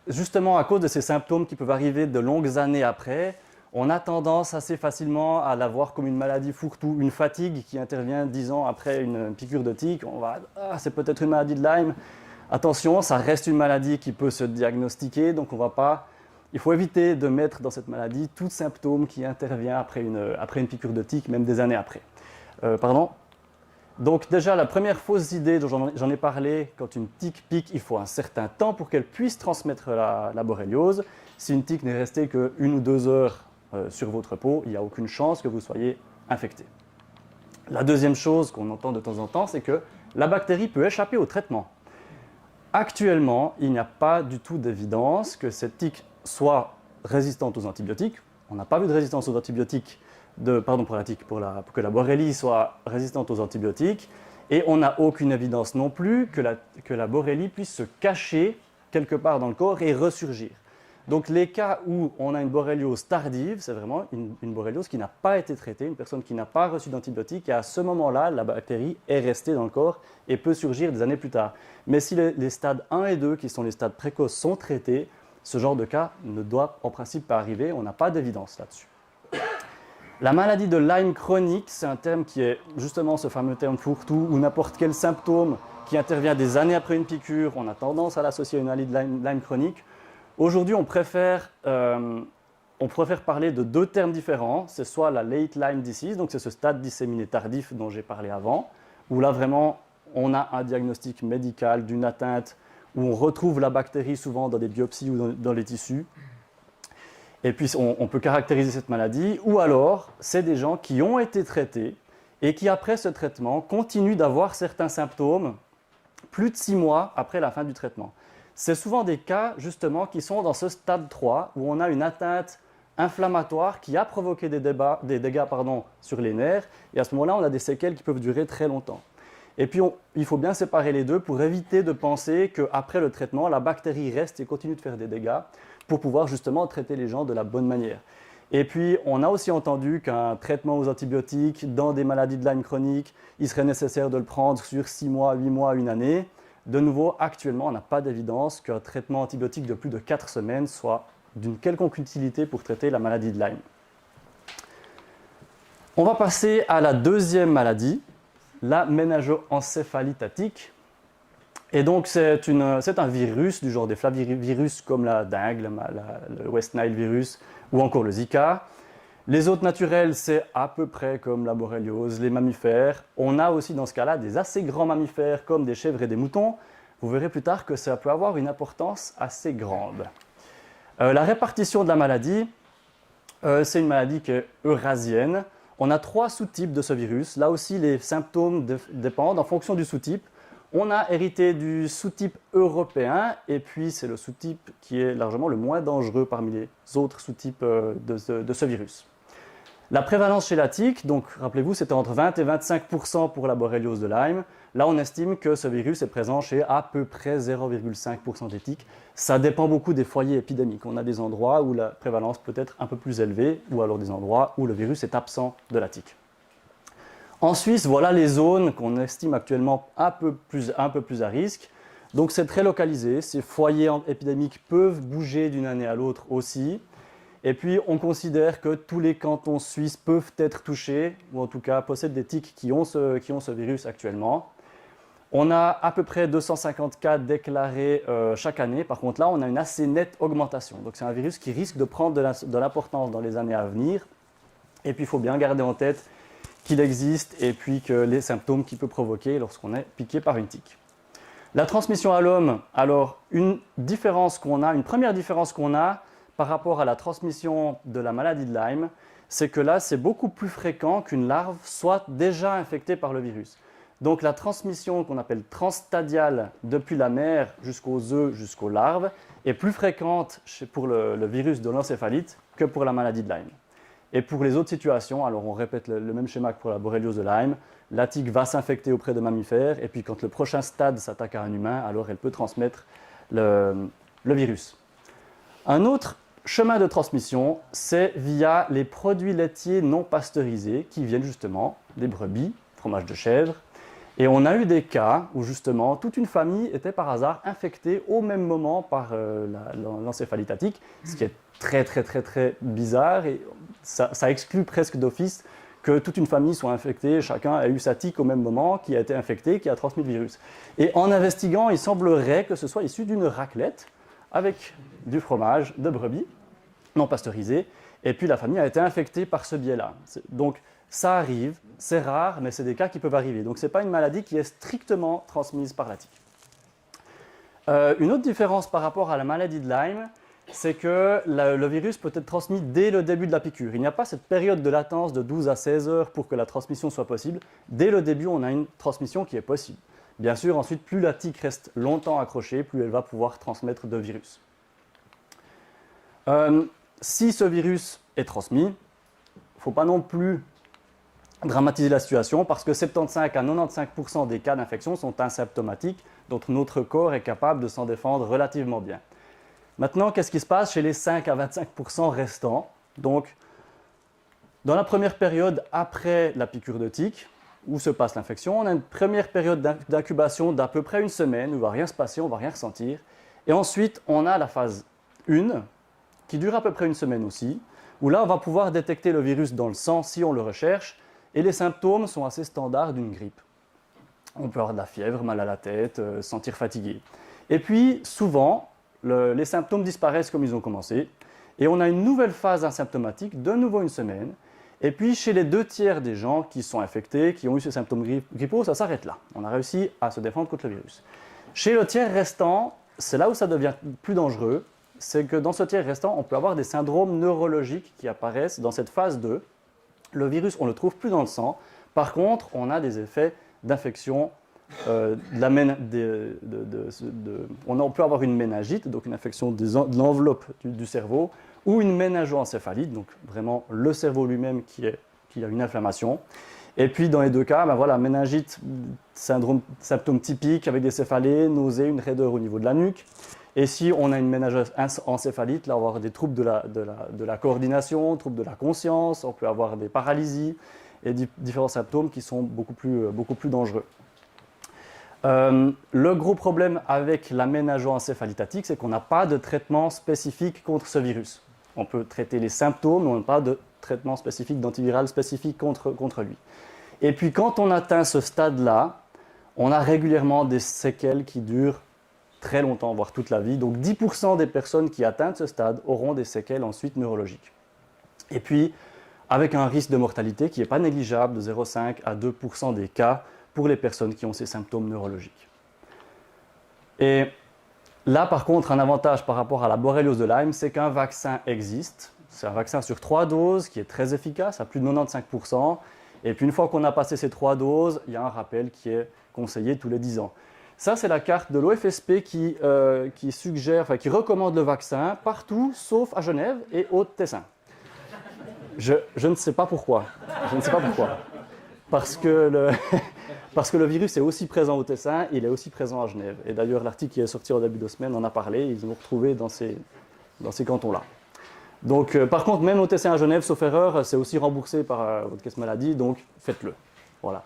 justement à cause de ces symptômes qui peuvent arriver de longues années après, on a tendance assez facilement à la voir comme une maladie fourre-tout, une fatigue qui intervient 10 ans après une piqûre de tique. On va c'est peut-être une maladie de Lyme. Attention, ça reste une maladie qui peut se diagnostiquer, donc il faut éviter de mettre dans cette maladie tout symptôme qui intervient après une piqûre de tique, même des années après. Donc déjà, la première fausse idée dont j'en ai parlé, quand une tique pique, il faut un certain temps pour qu'elle puisse transmettre la borréliose. Si une tique n'est restée que 1 ou 2 heures sur votre peau, il n'y a aucune chance que vous soyez infecté. La deuxième chose qu'on entend de temps en temps, c'est que la bactérie peut échapper au traitement. Actuellement, il n'y a pas du tout d'évidence que cette tique soit résistante aux antibiotiques. On n'a pas vu de résistance aux antibiotiques, pour que la borrélie soit résistante aux antibiotiques. Et on n'a aucune évidence non plus que la borrélie puisse se cacher quelque part dans le corps et ressurgir. Donc les cas où on a une borréliose tardive, c'est vraiment une borréliose qui n'a pas été traitée, une personne qui n'a pas reçu d'antibiotiques, et à ce moment-là, la bactérie est restée dans le corps et peut surgir des années plus tard. Mais si les stades 1 et 2, qui sont les stades précoces, sont traités, ce genre de cas ne doit en principe pas arriver, on n'a pas d'évidence là-dessus. La maladie de Lyme chronique, c'est un terme qui est justement ce fameux terme fourre-tout, où n'importe quel symptôme qui intervient des années après une piqûre, on a tendance à l'associer à une maladie de Lyme chronique. Aujourd'hui, on préfère parler de 2 termes différents. C'est soit la late Lyme disease, donc c'est ce stade disséminé tardif dont j'ai parlé avant, où là vraiment on a un diagnostic médical d'une atteinte où on retrouve la bactérie souvent dans des biopsies ou dans les tissus. Et puis on peut caractériser cette maladie, ou alors c'est des gens qui ont été traités et qui après ce traitement continuent d'avoir certains symptômes plus de 6 mois après la fin du traitement. C'est souvent des cas, justement, qui sont dans ce stade 3, où on a une atteinte inflammatoire qui a provoqué des dégâts sur les nerfs, et à ce moment-là, on a des séquelles qui peuvent durer très longtemps. Et puis, il faut bien séparer les deux pour éviter de penser qu'après le traitement, la bactérie reste et continue de faire des dégâts, pour pouvoir justement traiter les gens de la bonne manière. Et puis, on a aussi entendu qu'un traitement aux antibiotiques dans des maladies de Lyme chronique, il serait nécessaire de le prendre sur 6 mois, 8 mois, 1 année. De nouveau, actuellement, on n'a pas d'évidence qu'un traitement antibiotique de plus de 4 semaines soit d'une quelconque utilité pour traiter la maladie de Lyme. On va passer à la deuxième maladie, la méningoencéphalite. Et donc c'est un virus du genre des flavivirus comme la dengue, le West Nile virus ou encore le Zika. Les hôtes naturels, c'est à peu près comme la borréliose, les mammifères. On a aussi dans ce cas-là des assez grands mammifères comme des chèvres et des moutons. Vous verrez plus tard que ça peut avoir une importance assez grande. La répartition de la maladie, c'est une maladie qui est eurasienne. On a 3 sous-types de ce virus. Là aussi, les symptômes dépendent en fonction du sous-type. On a hérité du sous-type européen, et puis c'est le sous-type qui est largement le moins dangereux parmi les autres sous-types de ce virus. La prévalence chez la tique, donc rappelez-vous, c'était entre 20 et 25% pour la borréliose de Lyme. Là, on estime que ce virus est présent chez à peu près 0,5% des tiques. Ça dépend beaucoup des foyers épidémiques. On a des endroits où la prévalence peut être un peu plus élevée, ou alors des endroits où le virus est absent de la tique. En Suisse, voilà les zones qu'on estime actuellement un peu plus à risque. Donc c'est très localisé. Ces foyers épidémiques peuvent bouger d'une année à l'autre aussi. Et puis, on considère que tous les cantons suisses peuvent être touchés, ou en tout cas possèdent des tiques qui ont ce virus actuellement. On a à peu près 250 cas déclarés chaque année. Par contre, là, on a une assez nette augmentation. Donc, c'est un virus qui risque de prendre de l'importance dans les années à venir. Et puis, il faut bien garder en tête qu'il existe et puis que les symptômes qu'il peut provoquer lorsqu'on est piqué par une tique. La transmission à l'homme, alors, une première différence qu'on a, par rapport à la transmission de la maladie de Lyme, c'est que là, c'est beaucoup plus fréquent qu'une larve soit déjà infectée par le virus. Donc la transmission qu'on appelle transstadiale depuis la mère jusqu'aux œufs, jusqu'aux larves, est plus fréquente pour le virus de l'encéphalite que pour la maladie de Lyme. Et pour les autres situations, alors on répète le même schéma que pour la borréliose de Lyme, la tique va s'infecter auprès de mammifères, et puis quand le prochain stade s'attaque à un humain, alors elle peut transmettre le virus. Un autre chemin de transmission, c'est via les produits laitiers non pasteurisés qui viennent justement des brebis, fromage de chèvre. Et on a eu des cas où justement toute une famille était par hasard infectée au même moment par l'encéphalite atique, ce qui est très bizarre et ça exclut presque d'office que toute une famille soit infectée, chacun a eu sa tique au même moment, qui a été infecté, qui a transmis le virus. Et en investiguant, il semblerait que ce soit issu d'une raclette avec du fromage de brebis non pasteurisé, et puis la famille a été infectée par ce biais-là. Donc ça arrive, c'est rare, mais c'est des cas qui peuvent arriver. Donc ce n'est pas une maladie qui est strictement transmise par la tique. Une autre différence par rapport à la maladie de Lyme, c'est que le virus peut être transmis dès le début de la piqûre. Il n'y a pas cette période de latence de 12 à 16 heures pour que la transmission soit possible. Dès le début, on a une transmission qui est possible. Bien sûr, ensuite, plus la tique reste longtemps accrochée, plus elle va pouvoir transmettre de virus. Si ce virus est transmis, il ne faut pas non plus dramatiser la situation parce que 75 à 95% des cas d'infection sont asymptomatiques, donc notre corps est capable de s'en défendre relativement bien. Maintenant, qu'est-ce qui se passe chez les 5 à 25% restants? Donc, dans la première période après la piqûre de tique, où se passe l'infection, on a une première période d'incubation d'à peu près une semaine, où il ne va rien se passer, on ne va rien ressentir. Et ensuite, on a la phase 1, qui dure à peu près une semaine aussi, où là, on va pouvoir détecter le virus dans le sang si on le recherche, et les symptômes sont assez standards d'une grippe. On peut avoir de la fièvre, mal à la tête, se sentir fatigué. Et puis, souvent, les symptômes disparaissent comme ils ont commencé, et on a une nouvelle phase asymptomatique, de nouveau une semaine, et puis chez les 2/3 des gens qui sont infectés, qui ont eu ces symptômes grippaux, ça s'arrête là. On a réussi à se défendre contre le virus. Chez le tiers restant, c'est là où ça devient plus dangereux, c'est que dans ce tiers restant, on peut avoir des syndromes neurologiques qui apparaissent dans cette phase 2. Le virus, on ne le trouve plus dans le sang. Par contre, on a des effets d'infection. On peut avoir une méningite, donc une infection de l'enveloppe du cerveau, ou une méningoencéphalite, donc vraiment le cerveau lui-même qui a une inflammation. Et puis dans les deux cas, méningite, symptôme typique avec des céphalées, nausées, une raideur au niveau de la nuque. Et si on a une méningoencéphalite, là on va avoir des troubles de la coordination, troubles de la conscience, on peut avoir des paralysies et différents symptômes qui sont beaucoup plus dangereux. Le gros problème avec la méningo-encéphalite, c'est qu'on n'a pas de traitement spécifique contre ce virus. On peut traiter les symptômes, mais on n'a pas de traitement spécifique, d'antiviral spécifique contre lui. Et puis quand on atteint ce stade-là, on a régulièrement des séquelles qui durent très longtemps, voire toute la vie. Donc 10% des personnes qui atteignent ce stade auront des séquelles ensuite neurologiques. Et puis, avec un risque de mortalité qui n'est pas négligeable, de 0,5 à 2% des cas pour les personnes qui ont ces symptômes neurologiques. Et là, par contre, un avantage par rapport à la borréliose de Lyme, c'est qu'un vaccin existe. C'est un vaccin sur 3 doses qui est très efficace, à plus de 95%. Et puis une fois qu'on a passé ces 3 doses, il y a un rappel qui est conseillé tous les 10 ans. Ça, c'est la carte de l'OFSP qui recommande le vaccin partout, sauf à Genève et au Tessin. Je ne sais pas pourquoi. Parce que le virus est aussi présent au Tessin, il est aussi présent à Genève. Et d'ailleurs, l'article qui est sorti au début de semaine en a parlé, ils l'ont retrouvé dans ces cantons-là. Donc, par contre, même au Tessin à Genève, sauf erreur, c'est aussi remboursé par votre caisse maladie, donc faites-le. Voilà.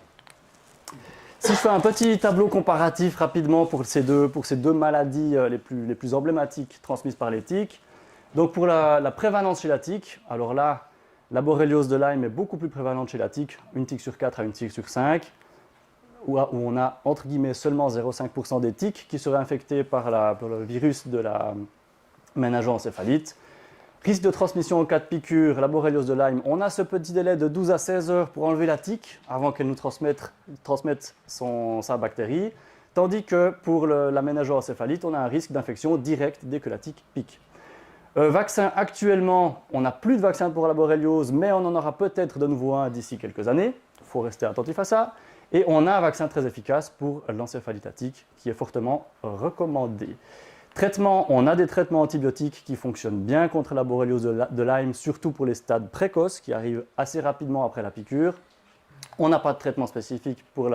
Si je fais un petit tableau comparatif rapidement pour ces deux maladies les plus emblématiques transmises par les tiques, donc pour la prévalence chez la tique, alors là, la borréliose de Lyme est beaucoup plus prévalente chez la tique, une tique sur 4 à une tique sur 5, où on a entre guillemets seulement 0,5% des tiques qui seraient infectées par le virus de la méningoencéphalite. Risque de transmission en cas de piqûre, la borréliose de Lyme, on a ce petit délai de 12 à 16 heures pour enlever la tique avant qu'elle nous transmette sa bactérie, tandis que pour la méningoencéphalite, on a un risque d'infection directe dès que la tique pique. Vaccin, actuellement, on n'a plus de vaccin pour la borréliose, mais on en aura peut-être de nouveau un d'ici quelques années. Il faut rester attentif à ça. Et on a un vaccin très efficace pour l'encéphalite à tique qui est fortement recommandé. Traitement, on a des traitements antibiotiques qui fonctionnent bien contre la borréliose de Lyme, surtout pour les stades précoces qui arrivent assez rapidement après la piqûre. On n'a pas de traitement spécifique pour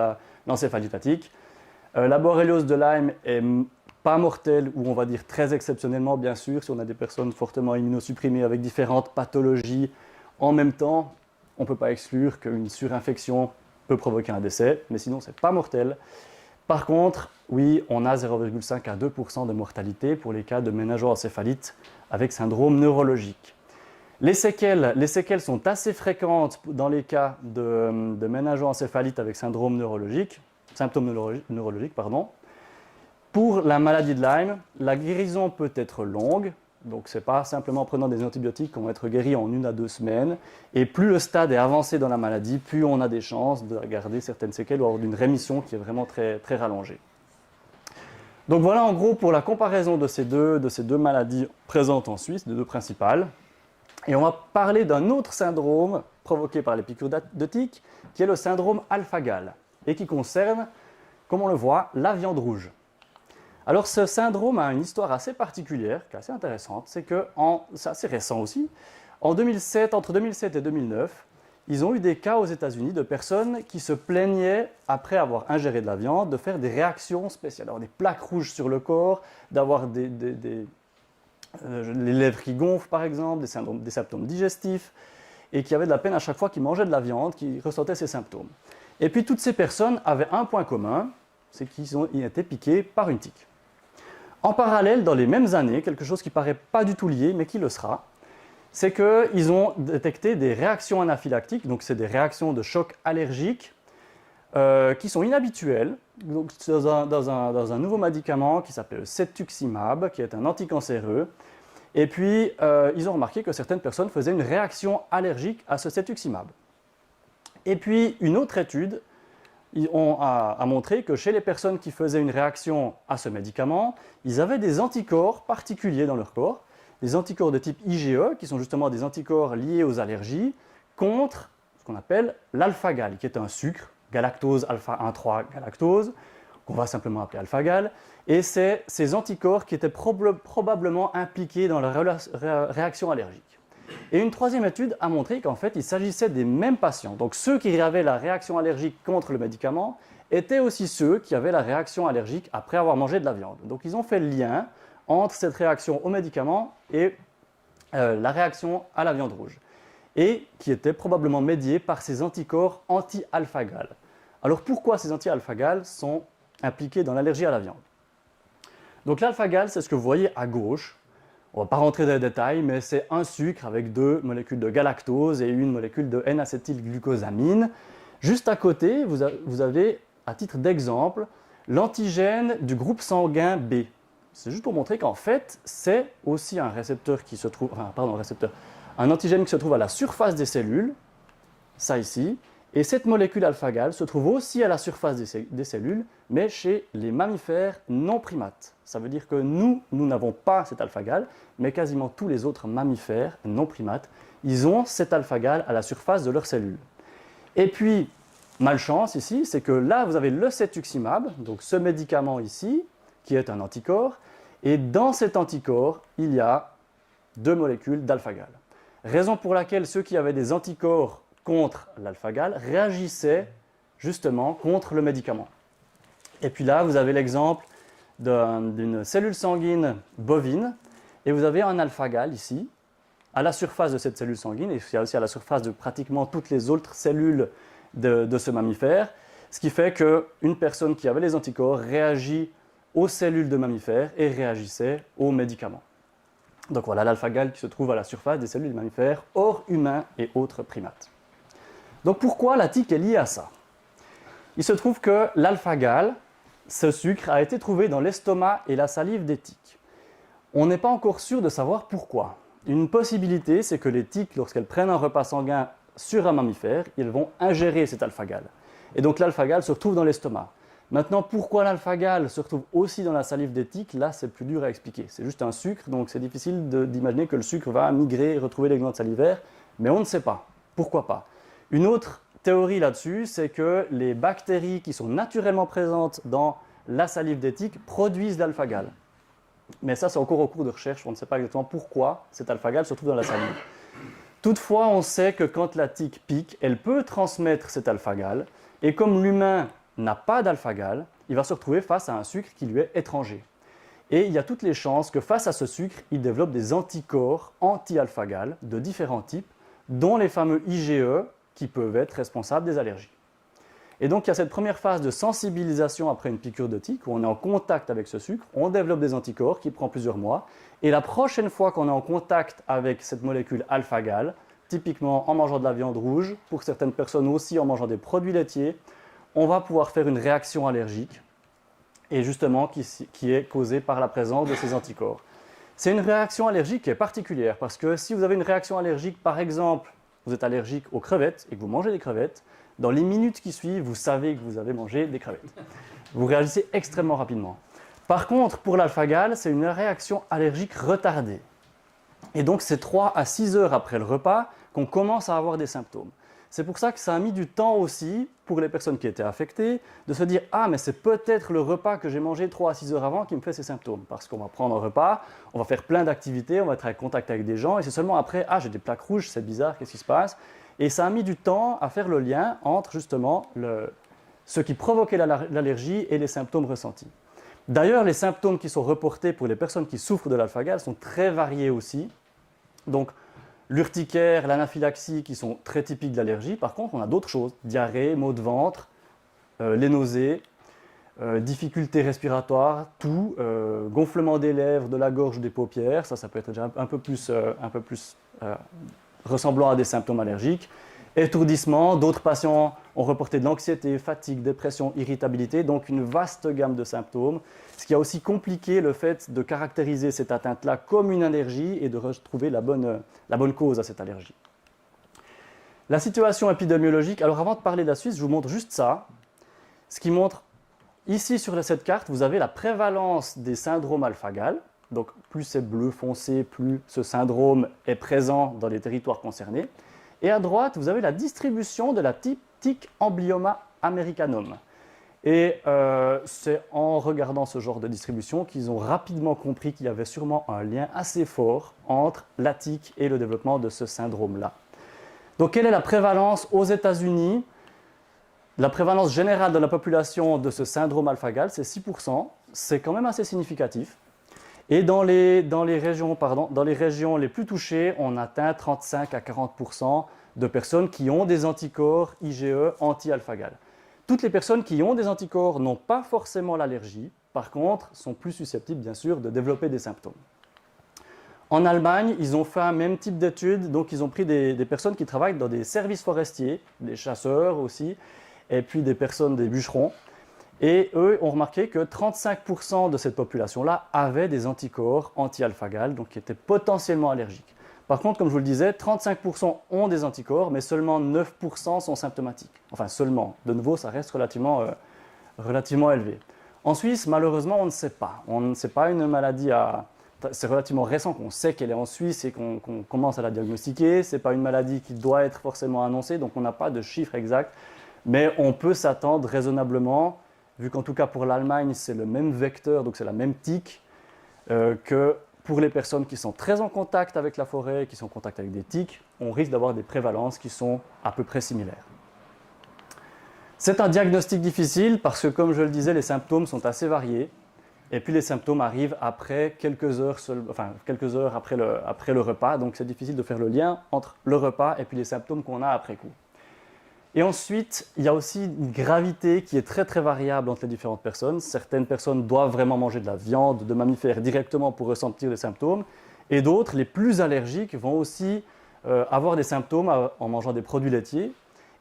l'encéphalite à tique. La borréliose de Lyme est pas mortelle, ou on va dire très exceptionnellement, bien sûr, si on a des personnes fortement immunosupprimées avec différentes pathologies en même temps, on ne peut pas exclure qu'une surinfection peut provoquer un décès, mais sinon, ce n'est pas mortel. Par contre, oui, on a 0,5 à 2% de mortalité pour les cas de méningoencéphalite avec syndrome neurologique. Les séquelles sont assez fréquentes dans les cas de méningoencéphalite avec symptômes neurologiques. Pour la maladie de Lyme, la guérison peut être longue, donc ce n'est pas simplement en prenant des antibiotiques qu'on va être guéri en 1 à 2 semaines. Et plus le stade est avancé dans la maladie, plus on a des chances de garder certaines séquelles ou avoir une rémission qui est vraiment très, très rallongée. Donc voilà en gros pour la comparaison de ces deux maladies présentes en Suisse, des deux principales. Et on va parler d'un autre syndrome provoqué par les piqûres de tiques, qui est le syndrome alpha-gal, et qui concerne, comme on le voit, la viande rouge. Alors ce syndrome a une histoire assez particulière, qui est assez intéressante, c'est assez récent aussi. Entre 2007 et 2009, ils ont eu des cas aux États-Unis de personnes qui se plaignaient, après avoir ingéré de la viande, de faire des réactions spéciales, d'avoir des plaques rouges sur le corps, d'avoir les lèvres qui gonflent par exemple, des symptômes digestifs, et qui avaient de la peine à chaque fois qu'ils mangeaient de la viande, qui ressentaient ces symptômes. Et puis toutes ces personnes avaient un point commun, c'est qu'ils ont été piqués par une tique. En parallèle, dans les mêmes années, quelque chose qui ne paraît pas du tout lié, mais qui le sera, c'est qu'ils ont détecté des réactions anaphylactiques, donc c'est des réactions de choc allergique qui sont inhabituelles, donc dans un nouveau médicament qui s'appelle cetuximab, qui est un anticancéreux. Et puis, ils ont remarqué que certaines personnes faisaient une réaction allergique à ce cetuximab. Et puis, une autre étude a montré que chez les personnes qui faisaient une réaction à ce médicament, ils avaient des anticorps particuliers dans leur corps, des anticorps de type IgE, qui sont justement des anticorps liés aux allergies, contre ce qu'on appelle l'alpha-gal, qui est un sucre, galactose alpha-1,3 galactose, qu'on va simplement appeler alpha-gal, et c'est ces anticorps qui étaient probablement impliqués dans la réaction allergique. Et une troisième étude a montré qu'en fait, il s'agissait des mêmes patients. Donc ceux qui avaient la réaction allergique contre le médicament étaient aussi ceux qui avaient la réaction allergique après avoir mangé de la viande. Donc ils ont fait le lien entre cette réaction au médicament et la réaction à la viande rouge, et qui était probablement médiée par ces anticorps anti-alpha-gal. Alors pourquoi ces anti-alpha-gal sont impliqués dans l'allergie à la viande. Donc l'alpha-gal, c'est ce que vous voyez à gauche. On ne va pas rentrer dans les détails, mais c'est un sucre avec 2 molécules de galactose et une molécule de N-acétylglucosamine. Juste à côté, vous avez, à titre d'exemple, l'antigène du groupe sanguin B. C'est juste pour montrer qu'en fait, c'est aussi un récepteur qui se trouve, un antigène qui se trouve à la surface des cellules, ça ici, et cette molécule alpha-gal se trouve aussi à la surface des cellules, mais chez les mammifères non primates. Ça veut dire que nous n'avons pas cet alpha-gal, mais quasiment tous les autres mammifères non primates, ils ont cet alpha-gal à la surface de leurs cellules. Et puis, malchance ici, c'est que là, vous avez le cetuximab, donc ce médicament ici, qui est un anticorps, et dans cet anticorps, il y a 2 molécules d'alpha-gal. Raison pour laquelle ceux qui avaient des anticorps contre l'alpha-gal réagissaient justement contre le médicament. Et puis là, vous avez l'exemple d'une cellule sanguine bovine, et vous avez un alpha-gal ici, à la surface de cette cellule sanguine, et il y a aussi à la surface de pratiquement toutes les autres cellules de ce mammifère, ce qui fait qu'une personne qui avait les anticorps réagit aux cellules de mammifères et réagissait aux médicaments. Donc voilà l'alpha-gal qui se trouve à la surface des cellules de mammifères, hors humains et autres primates. Donc pourquoi la tique est liée à ça? Il se trouve que l'alpha-gal, ce sucre, a été trouvé dans l'estomac et la salive des tiques. On n'est pas encore sûr de savoir pourquoi. Une possibilité, c'est que les tiques, lorsqu'elles prennent un repas sanguin sur un mammifère, ils vont ingérer cet alpha-gal. Et donc l'alpha-gal se retrouve dans l'estomac. Maintenant, pourquoi l'alpha-gal se retrouve aussi dans la salive des tiques, là c'est plus dur à expliquer. C'est juste un sucre, donc c'est difficile d'imaginer que le sucre va migrer et retrouver les glandes salivaires, mais on ne sait pas. Pourquoi pas? Une autre théorie là-dessus, c'est que les bactéries qui sont naturellement présentes dans la salive des tiques produisent l'alpha-gal. Mais ça, c'est encore au cours de recherche, on ne sait pas exactement pourquoi cet alpha-gal se trouve dans la salive. Toutefois, on sait que quand la tique pique, elle peut transmettre cet alpha-gal, et comme l'humain n'a pas d'alpha-gal, il va se retrouver face à un sucre qui lui est étranger. Et il y a toutes les chances que face à ce sucre, il développe des anticorps anti-alpha-gal de différents types, dont les fameux IgE qui peuvent être responsables des allergies. Et donc il y a cette première phase de sensibilisation après une piqûre de tique, où on est en contact avec ce sucre, on développe des anticorps qui prend plusieurs mois, et la prochaine fois qu'on est en contact avec cette molécule alpha-gal, typiquement en mangeant de la viande rouge, pour certaines personnes aussi en mangeant des produits laitiers, on va pouvoir faire une réaction allergique, et justement qui est causée par la présence de ces anticorps. C'est une réaction allergique qui est particulière, parce que si vous avez une réaction allergique, par exemple, vous êtes allergique aux crevettes et que vous mangez des crevettes, dans les minutes qui suivent, vous savez que vous avez mangé des crevettes. Vous réagissez extrêmement rapidement. Par contre, pour l'alpha-gal, c'est une réaction allergique retardée. Et donc, c'est 3 à 6 heures après le repas qu'on commence à avoir des symptômes. C'est pour ça que ça a mis du temps aussi, pour les personnes qui étaient affectées, de se dire « Ah, mais c'est peut-être le repas que j'ai mangé 3 à 6 heures avant qui me fait ces symptômes. » Parce qu'on va prendre un repas, on va faire plein d'activités, on va être en contact avec des gens, et c'est seulement après « Ah, j'ai des plaques rouges, c'est bizarre, qu'est-ce qui se passe ?» Et ça a mis du temps à faire le lien entre justement ce qui provoquait l'allergie et les symptômes ressentis. D'ailleurs, les symptômes qui sont reportés pour les personnes qui souffrent de l'alpha-gal sont très variés aussi. Donc, l'urticaire, l'anaphylaxie qui sont très typiques de l'allergie. Par contre, on a d'autres choses, diarrhée, maux de ventre, les nausées, difficultés respiratoires, tout, gonflement des lèvres, de la gorge, des paupières, ça peut être déjà un peu plus ressemblant à des symptômes allergiques. Étourdissement, d'autres patients ont reporté de l'anxiété, fatigue, dépression, irritabilité, donc une vaste gamme de symptômes, ce qui a aussi compliqué le fait de caractériser cette atteinte-là comme une allergie et de retrouver la bonne cause à cette allergie. La situation épidémiologique, alors avant de parler de la Suisse, je vous montre juste ça, ce qui montre, ici sur cette carte, vous avez la prévalence des syndromes alpha-gal, donc plus c'est bleu foncé, plus ce syndrome est présent dans les territoires concernés. Et à droite, vous avez la distribution de la tique Amblyomma americanum. Et c'est en regardant ce genre de distribution qu'ils ont rapidement compris qu'il y avait sûrement un lien assez fort entre la tique et le développement de ce syndrome-là. Donc, quelle est la prévalence aux États-Unis? La prévalence générale de la population de ce syndrome alpha-gal, c'est 6%. C'est quand même assez significatif. Et dans les régions les plus touchées, on atteint 35 à 40% de personnes qui ont des anticorps IgE anti-alpha-gal. Toutes les personnes qui ont des anticorps n'ont pas forcément l'allergie, par contre, sont plus susceptibles, bien sûr, de développer des symptômes. En Allemagne, ils ont fait un même type d'étude, donc ils ont pris des personnes qui travaillent dans des services forestiers, des chasseurs aussi, et puis des personnes, des bûcherons, et eux ont remarqué que 35% de cette population-là avaient des anticorps anti-alpha-gal, donc qui étaient potentiellement allergiques. Par contre, comme je vous le disais, 35% ont des anticorps, mais seulement 9% sont symptomatiques. Enfin, seulement. De nouveau, ça reste relativement élevé. En Suisse, malheureusement, on ne sait pas. Ce n'est pas une maladie à... C'est relativement récent qu'on sait qu'elle est en Suisse et qu'on commence à la diagnostiquer. Ce n'est pas une maladie qui doit être forcément annoncée, donc on n'a pas de chiffre exact. Mais on peut s'attendre raisonnablement, vu qu'en tout cas pour l'Allemagne, c'est le même vecteur, donc c'est la même tique, que pour les personnes qui sont très en contact avec la forêt, qui sont en contact avec des tiques, on risque d'avoir des prévalences qui sont à peu près similaires. C'est un diagnostic difficile parce que, comme je le disais, les symptômes sont assez variés. Et puis les symptômes arrivent après quelques heures après le repas. Donc c'est difficile de faire le lien entre le repas et puis les symptômes qu'on a après coup. Et ensuite, il y a aussi une gravité qui est très très variable entre les différentes personnes. Certaines personnes doivent vraiment manger de la viande, de mammifères directement pour ressentir les symptômes. Et d'autres, les plus allergiques, vont aussi avoir des symptômes en mangeant des produits laitiers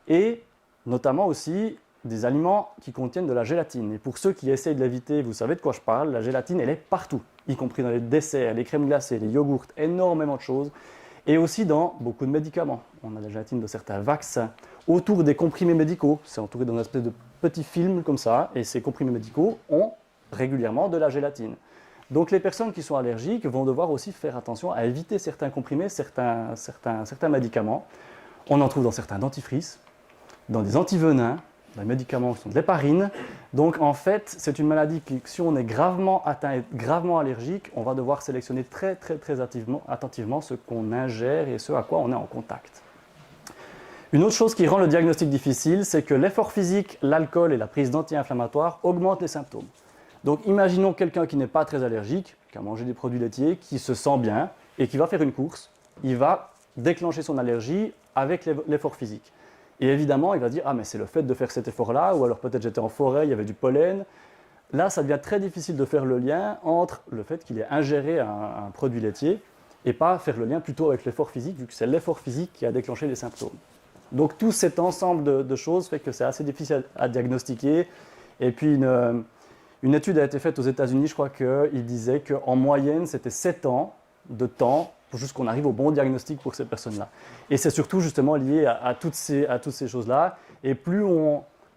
et notamment aussi des aliments qui contiennent de la gélatine. Et pour ceux qui essayent de l'éviter, vous savez de quoi je parle, la gélatine, elle est partout, y compris dans les desserts, les crèmes glacées, les yogourts, énormément de choses. Et aussi dans beaucoup de médicaments. On a la gélatine de certains vaccins. Autour des comprimés médicaux, c'est entouré d'un espèce de petits films comme ça, et ces comprimés médicaux ont régulièrement de la gélatine. Donc les personnes qui sont allergiques vont devoir aussi faire attention à éviter certains comprimés, certains médicaments. On en trouve dans certains dentifrices, dans des antivenins, dans les médicaments qui sont de l'héparine. Donc en fait, c'est une maladie qui, si on est gravement atteint et gravement allergique, on va devoir sélectionner très attentivement ce qu'on ingère et ce à quoi on est en contact. Une autre chose qui rend le diagnostic difficile, c'est que l'effort physique, l'alcool et la prise d'anti-inflammatoires augmentent les symptômes. Donc imaginons quelqu'un qui n'est pas très allergique, qui a mangé des produits laitiers, qui se sent bien et qui va faire une course, il va déclencher son allergie avec l'effort physique. Et évidemment, il va dire « Ah, mais c'est le fait de faire cet effort-là » ou alors peut-être j'étais en forêt, il y avait du pollen. Là, ça devient très difficile de faire le lien entre le fait qu'il ait ingéré un produit laitier et pas faire le lien plutôt avec l'effort physique, vu que c'est l'effort physique qui a déclenché les symptômes. Donc tout cet ensemble de choses fait que c'est assez difficile à diagnostiquer. Et puis une étude a été faite aux États-Unis, je crois qu'il disait qu'en moyenne, c'était 7 ans de temps pour juste qu'on arrive au bon diagnostic pour ces personnes-là. Et c'est surtout justement lié à toutes ces choses-là. Et plus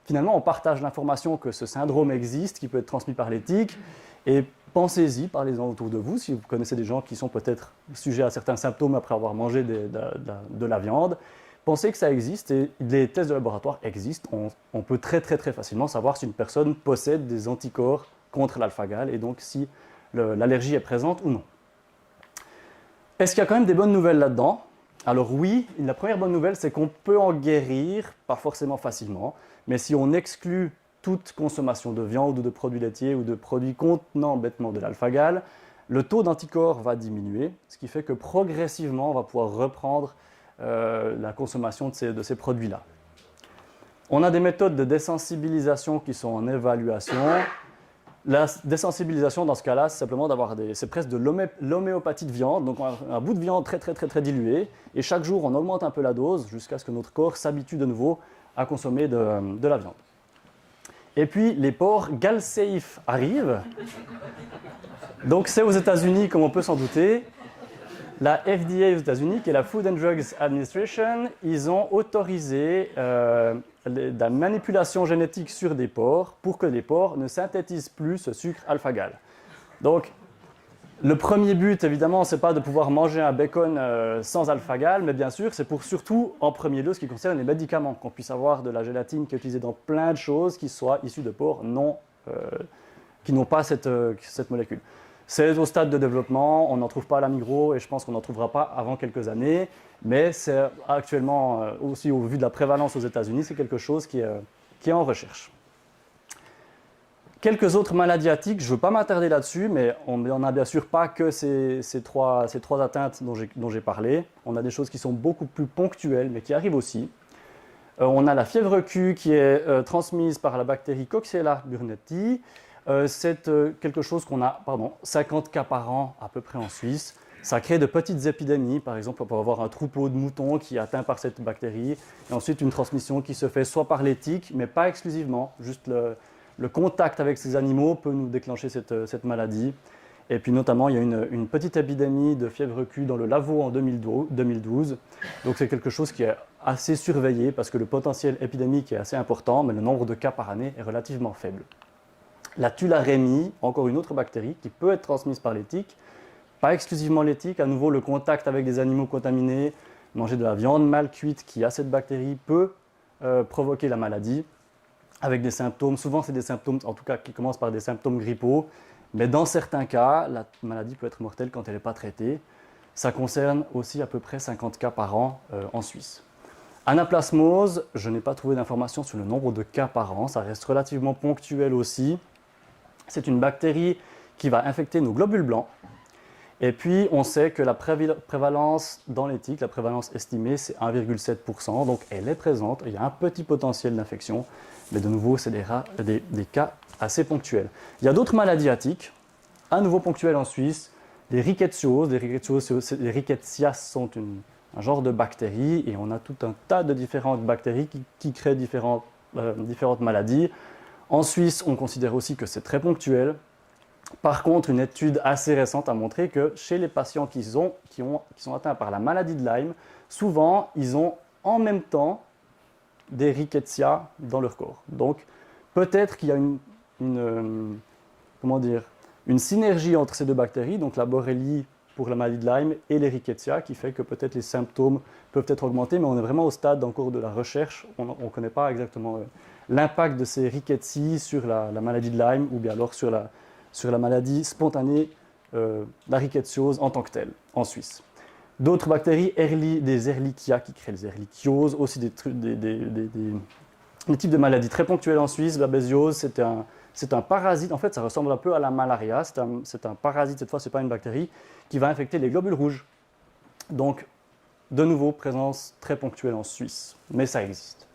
finalement on partage l'information que ce syndrome existe, qui peut être transmis par les tiques, et pensez-y, parlez-en autour de vous, si vous connaissez des gens qui sont peut-être sujets à certains symptômes après avoir mangé de la viande. Pensez que ça existe et les tests de laboratoire existent. On peut très facilement savoir si une personne possède des anticorps contre l'alpha-gal et donc si l'allergie est présente ou non. Est-ce qu'il y a quand même des bonnes nouvelles là-dedans? Alors oui, la première bonne nouvelle, c'est qu'on peut en guérir, pas forcément facilement, mais si on exclut toute consommation de viande ou de produits laitiers ou de produits contenant bêtement de l'alpha-gal, le taux d'anticorps va diminuer, ce qui fait que progressivement, on va pouvoir reprendre la consommation de ces produits-là. On a des méthodes de désensibilisation qui sont en évaluation. La désensibilisation, dans ce cas-là, c'est simplement c'est presque de l'homéopathie de viande, donc un bout de viande très dilué, et chaque jour, on augmente un peu la dose jusqu'à ce que notre corps s'habitue de nouveau à consommer de la viande. Et puis, les porcs GalSafe arrivent. Donc, c'est aux États-Unis, comme on peut s'en douter. La FDA aux États-Unis, qui est la Food and Drugs Administration, ils ont autorisé la manipulation génétique sur des porcs pour que les porcs ne synthétisent plus ce sucre alpha-gal. Donc, le premier but, évidemment, ce n'est pas de pouvoir manger un bacon sans alpha-gal, mais bien sûr, c'est pour surtout, en premier lieu, ce qui concerne les médicaments, qu'on puisse avoir de la gélatine qui est utilisée dans plein de choses qui soient issues de porcs qui n'ont pas cette molécule. C'est au stade de développement, on n'en trouve pas à la Migros et je pense qu'on n'en trouvera pas avant quelques années, mais c'est actuellement, aussi au vu de la prévalence aux États-Unis, c'est quelque chose qui est en recherche. Quelques autres maladies à tiques, je ne veux pas m'attarder là-dessus, mais on n'en a bien sûr pas que ces trois atteintes dont j'ai parlé. On a des choses qui sont beaucoup plus ponctuelles, mais qui arrivent aussi. On a la fièvre Q qui est transmise par la bactérie Coxiella burnetii. C'est quelque chose qu'on a, 50 cas par an à peu près en Suisse. Ça crée de petites épidémies. Par exemple, on peut avoir un troupeau de moutons qui est atteint par cette bactérie. Et ensuite, une transmission qui se fait soit par les tiques, mais pas exclusivement. Juste le contact avec ces animaux peut nous déclencher cette maladie. Et puis notamment, il y a une petite épidémie de fièvre Q dans le Lavaux en 2012. Donc c'est quelque chose qui est assez surveillé parce que le potentiel épidémique est assez important, mais le nombre de cas par année est relativement faible. La tularemie, encore une autre bactérie qui peut être transmise par les tiques, pas exclusivement les tiques, à nouveau le contact avec des animaux contaminés, manger de la viande mal cuite qui a cette bactérie peut provoquer la maladie avec des symptômes, souvent c'est des symptômes en tout cas qui commencent par des symptômes grippaux, mais dans certains cas, la maladie peut être mortelle quand elle n'est pas traitée. Ça concerne aussi à peu près 50 cas par an en Suisse. Anaplasmose, je n'ai pas trouvé d'informations sur le nombre de cas par an, ça reste relativement ponctuel aussi. C'est une bactérie qui va infecter nos globules blancs. Et puis, on sait que la prévalence dans les tiques, la prévalence estimée, c'est 1,7%, donc elle est présente, il y a un petit potentiel d'infection, mais de nouveau, c'est des cas assez ponctuels. Il y a d'autres maladies à tiques, à nouveau ponctuelles en Suisse, les rickettsioses. Les rickettsia sont un genre de bactéries, et on a tout un tas de différentes bactéries qui créent différentes maladies. En Suisse, on considère aussi que c'est très ponctuel. Par contre, une étude assez récente a montré que chez les patients qui sont atteints par la maladie de Lyme, souvent, ils ont en même temps des rickettsia dans leur corps. Donc, peut-être qu'il y a une synergie entre ces deux bactéries, donc la Borrelia pour la maladie de Lyme et les rickettsia, qui fait que peut-être les symptômes peuvent être augmentés, mais on est vraiment au stade encore de la recherche. On ne connaît pas exactement l'impact de ces rickettsia sur la maladie de Lyme ou bien alors sur la maladie spontanée, la rickettsiose en tant que telle, en Suisse. D'autres bactéries, des Ehrlichia qui créent les ehrlichioses, aussi des types de maladies très ponctuelles en Suisse. La babésiose, c'est un parasite, en fait ça ressemble un peu à la malaria, c'est un parasite, cette fois ce n'est pas une bactérie, qui va infecter les globules rouges. Donc, de nouveau, présence très ponctuelle en Suisse, mais ça existe.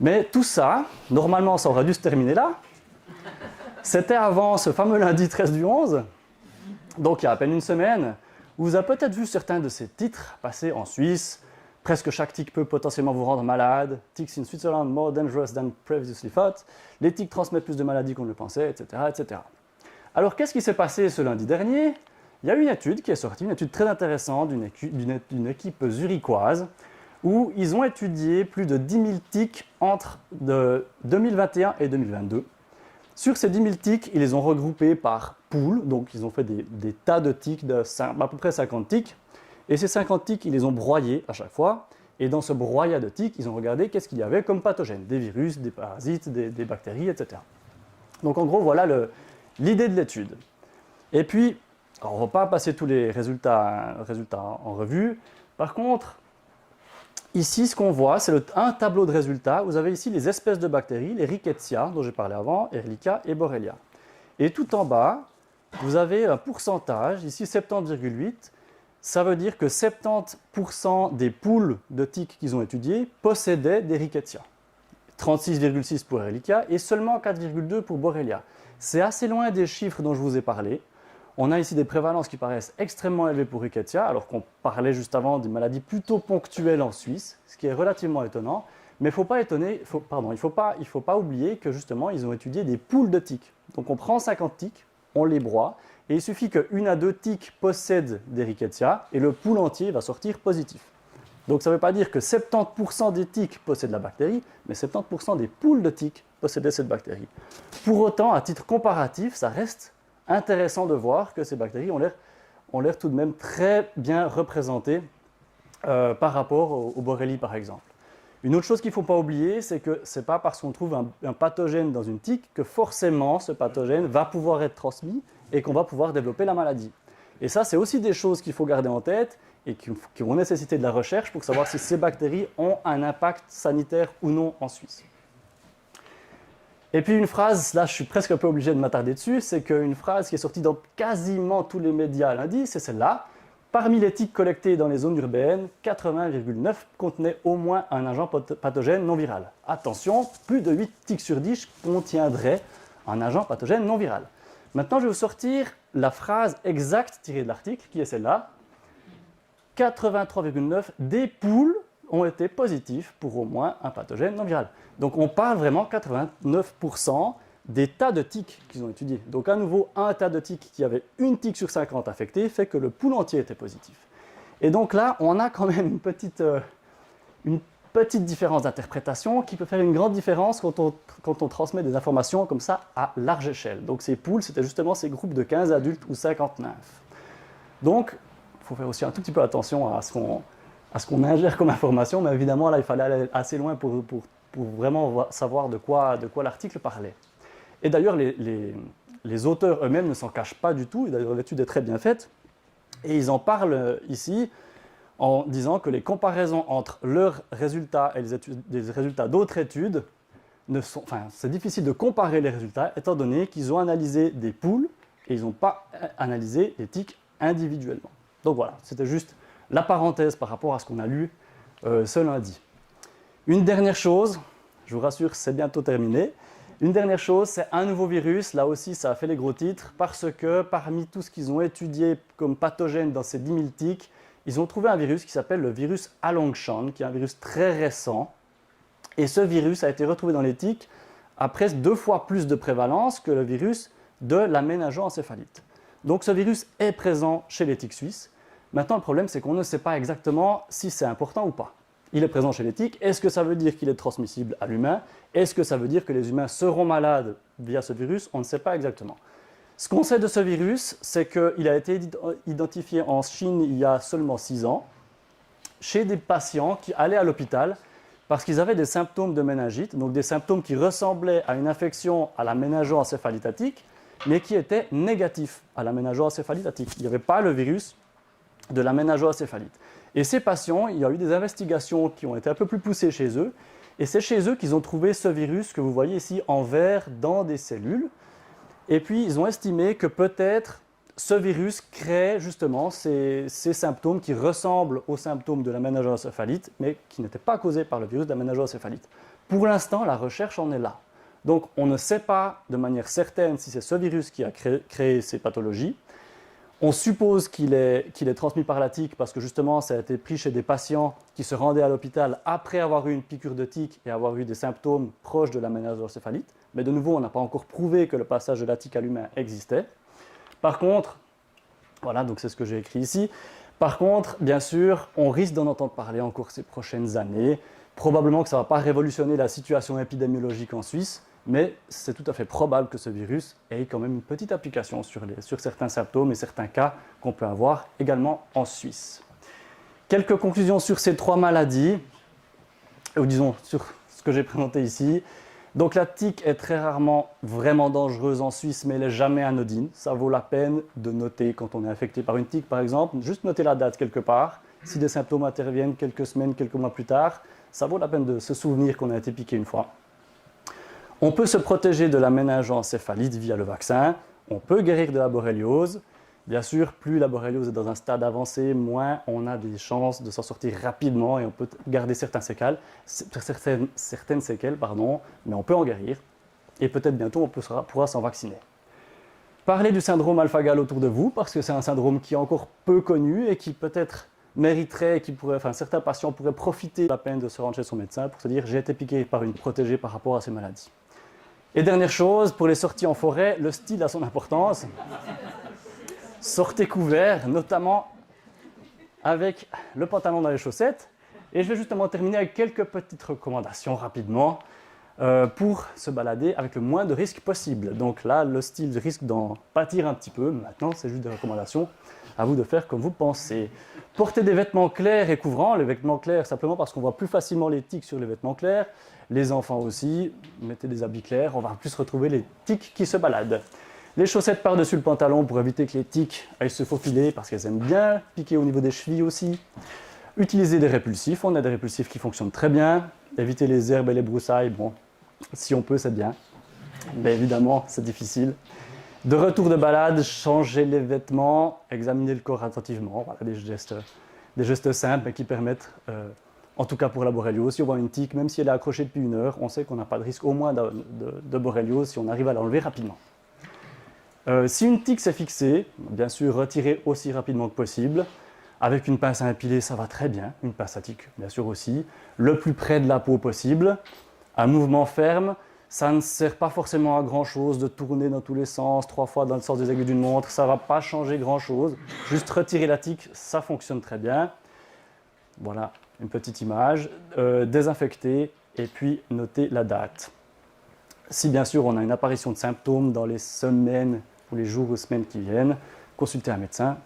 Mais tout ça, normalement ça aurait dû se terminer là. C'était avant ce fameux lundi 13 du 11, donc il y a à peine une semaine, où vous avez peut-être vu certains de ces titres passer en Suisse. Presque chaque tic peut potentiellement vous rendre malade. Ticks in Switzerland more dangerous than previously thought. Les tics transmettent plus de maladies qu'on ne le pensait, etc., etc. Alors qu'est-ce qui s'est passé ce lundi dernier? Il y a une étude qui est sortie, une étude très intéressante d'une équipe zurichoise, où ils ont étudié plus de 10 000 tics entre 2021 et 2022. Sur ces 10 000 tics, ils les ont regroupés par poules, donc ils ont fait des tas de tics, à peu près 50 tics, et ces 50 tics, ils les ont broyés à chaque fois, et dans ce broyat de tics, ils ont regardé qu'est-ce qu'il y avait comme pathogènes, des virus, des parasites, des bactéries, etc. Donc en gros, voilà l'idée de l'étude. Et puis, alors, on ne va pas passer tous les résultats en revue, par contre, ici, ce qu'on voit, c'est un tableau de résultats. Vous avez ici les espèces de bactéries, les rickettsia, dont j'ai parlé avant, Ehrlichia et Borrelia. Et tout en bas, vous avez un pourcentage, ici 70,8. Ça veut dire que 70% des poules de tiques qu'ils ont étudiées possédaient des rickettsia. 36,6 pour Ehrlichia et seulement 4,2 pour Borrelia. C'est assez loin des chiffres dont je vous ai parlé. On a ici des prévalences qui paraissent extrêmement élevées pour rickettsia, alors qu'on parlait juste avant d'une maladie plutôt ponctuelle en Suisse, ce qui est relativement étonnant. Mais il ne faut pas oublier que justement, ils ont étudié des poules de tiques. Donc on prend 50 tiques, on les broie, et il suffit qu'une à deux tiques possèdent des rickettsia, et le pool entier va sortir positif. Donc ça ne veut pas dire que 70% des tiques possèdent la bactérie, mais 70% des poules de tiques possédaient cette bactérie. Pour autant, à titre comparatif, ça reste intéressant de voir que ces bactéries ont l'air tout de même très bien représentées par rapport au Borrelia par exemple. Une autre chose qu'il ne faut pas oublier, c'est que ce n'est pas parce qu'on trouve un pathogène dans une tique que forcément ce pathogène va pouvoir être transmis et qu'on va pouvoir développer la maladie. Et ça, c'est aussi des choses qu'il faut garder en tête et qui vont nécessiter de la recherche pour savoir si ces bactéries ont un impact sanitaire ou non en Suisse. Et puis une phrase, là je suis presque un peu obligé de m'attarder dessus, c'est qu'une phrase qui est sortie dans quasiment tous les médias lundi, c'est celle-là. Parmi les tiques collectées dans les zones urbaines, 80,9 contenaient au moins un agent pathogène non viral. Attention, plus de 8 tiques sur 10 contiendraient un agent pathogène non viral. Maintenant, je vais vous sortir la phrase exacte tirée de l'article, qui est celle-là. 83,9 des poules ont été positifs pour au moins un pathogène non viral. Donc on parle vraiment 89% des tas de tiques qu'ils ont étudiés. Donc à nouveau, un tas de tiques qui avait une tique sur 50 affectée fait que le pool entier était positif. Et donc là, on a quand même une petite différence d'interprétation qui peut faire une grande différence quand on transmet des informations comme ça à large échelle. Donc ces poules, c'était justement ces groupes de 15 adultes ou 50 nymphes. Donc, il faut faire aussi un tout petit peu attention à ce qu'on ingère comme information, mais évidemment, là, il fallait aller assez loin pour vraiment savoir de quoi l'article parlait. Et d'ailleurs, les auteurs eux-mêmes ne s'en cachent pas du tout, et d'ailleurs l'étude est très bien faite, et ils en parlent ici en disant que les comparaisons entre leurs résultats et les résultats d'autres études, c'est difficile de comparer les résultats, étant donné qu'ils ont analysé des poules, et ils n'ont pas analysé les tiques individuellement. Donc voilà, c'était juste la parenthèse par rapport à ce qu'on a lu ce lundi. Une dernière chose, je vous rassure, c'est bientôt terminé. Une dernière chose, c'est un nouveau virus. Là aussi, ça a fait les gros titres parce que parmi tout ce qu'ils ont étudié comme pathogène dans ces 10 000 tiques, ils ont trouvé un virus qui s'appelle le virus Alongshan, qui est un virus très récent. Et ce virus a été retrouvé dans les tiques à presque 2 fois plus de prévalence que le virus de la méningoencéphalite. Donc ce virus est présent chez les tiques suisses. Maintenant, le problème, c'est qu'on ne sait pas exactement si c'est important ou pas. Il est présent chez les tiques. Est-ce que ça veut dire qu'il est transmissible à l'humain? Est-ce que ça veut dire que les humains seront malades via ce virus? On ne sait pas exactement. Ce qu'on sait de ce virus, c'est qu'il a été identifié en Chine il y a seulement 6 ans, chez des patients qui allaient à l'hôpital parce qu'ils avaient des symptômes de méningite, donc des symptômes qui ressemblaient à une infection à la méningoencéphalite, mais qui étaient négatifs à la méningoencéphalite. Il n'y avait pas le virus de la méningoencéphalite. Et ces patients, il y a eu des investigations qui ont été un peu plus poussées chez eux, et c'est chez eux qu'ils ont trouvé ce virus que vous voyez ici en vert dans des cellules. Et puis, ils ont estimé que peut-être ce virus crée justement ces symptômes qui ressemblent aux symptômes de la méningoencéphalite, mais qui n'étaient pas causés par le virus de la méningoencéphalite. Pour l'instant, la recherche en est là. Donc, on ne sait pas de manière certaine si c'est ce virus qui a créé ces pathologies. On suppose qu'il est transmis par la tique parce que justement, ça a été pris chez des patients qui se rendaient à l'hôpital après avoir eu une piqûre de tique et avoir eu des symptômes proches de la méningoencéphalite. Mais de nouveau, on n'a pas encore prouvé que le passage de la tique à l'humain existait. Par contre, voilà, donc c'est ce que j'ai écrit ici. Par contre, bien sûr, on risque d'en entendre parler encore ces prochaines années. Probablement que ça ne va pas révolutionner la situation épidémiologique en Suisse, mais c'est tout à fait probable que ce virus ait quand même une petite application sur certains symptômes et certains cas qu'on peut avoir également en Suisse. Quelques conclusions sur ces 3 maladies, ou disons sur ce que j'ai présenté ici. Donc la tique est très rarement vraiment dangereuse en Suisse, mais elle n'est jamais anodine. Ça vaut la peine de noter quand on est infecté par une tique, par exemple, juste noter la date quelque part. Si des symptômes interviennent quelques semaines, quelques mois plus tard, ça vaut la peine de se souvenir qu'on a été piqué une fois. On peut se protéger de la méningoencéphalite via le vaccin. On peut guérir de la borréliose. Bien sûr, plus la borréliose est dans un stade avancé, moins on a des chances de s'en sortir rapidement et on peut garder certaines séquelles, mais on peut en guérir. Et peut-être bientôt, on pourra s'en vacciner. Parlez du syndrome alpha-gal autour de vous, parce que c'est un syndrome qui est encore peu connu et qui peut-être mériterait, certains patients pourraient profiter de la peine de se rendre chez son médecin pour se dire « j'ai été piqué par une protégée par rapport à ces maladies ». Et dernière chose, pour les sorties en forêt, le style a son importance. Sortez couverts, notamment avec le pantalon dans les chaussettes. Et je vais justement terminer avec quelques petites recommandations rapidement pour se balader avec le moins de risques possible. Donc là, le style risque d'en pâtir un petit peu. Maintenant, c'est juste des recommandations. À vous de faire comme vous pensez. Portez des vêtements clairs et couvrants. Les vêtements clairs, simplement parce qu'on voit plus facilement les tiques sur les vêtements clairs. Les enfants aussi, mettez des habits clairs. On va plus retrouver les tiques qui se baladent. Les chaussettes par-dessus le pantalon pour éviter que les tiques aillent se faufiler parce qu'elles aiment bien piquer au niveau des chevilles aussi. Utilisez des répulsifs. On a des répulsifs qui fonctionnent très bien. Évitez les herbes et les broussailles. Bon, si on peut, c'est bien. Mais évidemment, c'est difficile. De retour de balade, changez les vêtements, examinez le corps attentivement. Voilà, des gestes simples mais qui permettent, en tout cas pour la borréliose, si on voit une tique, même si elle est accrochée depuis 1 heure, on sait qu'on n'a pas de risque au moins de borréliose si on arrive à l'enlever rapidement. Si une tique s'est fixée, bien sûr, retirez aussi rapidement que possible. Avec une pince à épiler, ça va très bien. Une pince à tique, bien sûr aussi. Le plus près de la peau possible. Un mouvement ferme. Ça ne sert pas forcément à grand-chose de tourner dans tous les sens, 3 fois dans le sens des aiguilles d'une montre. Ça ne va pas changer grand-chose. Juste retirer la tique, ça fonctionne très bien. Voilà, une petite image. Désinfecter et puis noter la date. Si bien sûr on a une apparition de symptômes dans les semaines ou les jours ou semaines qui viennent, consultez un médecin.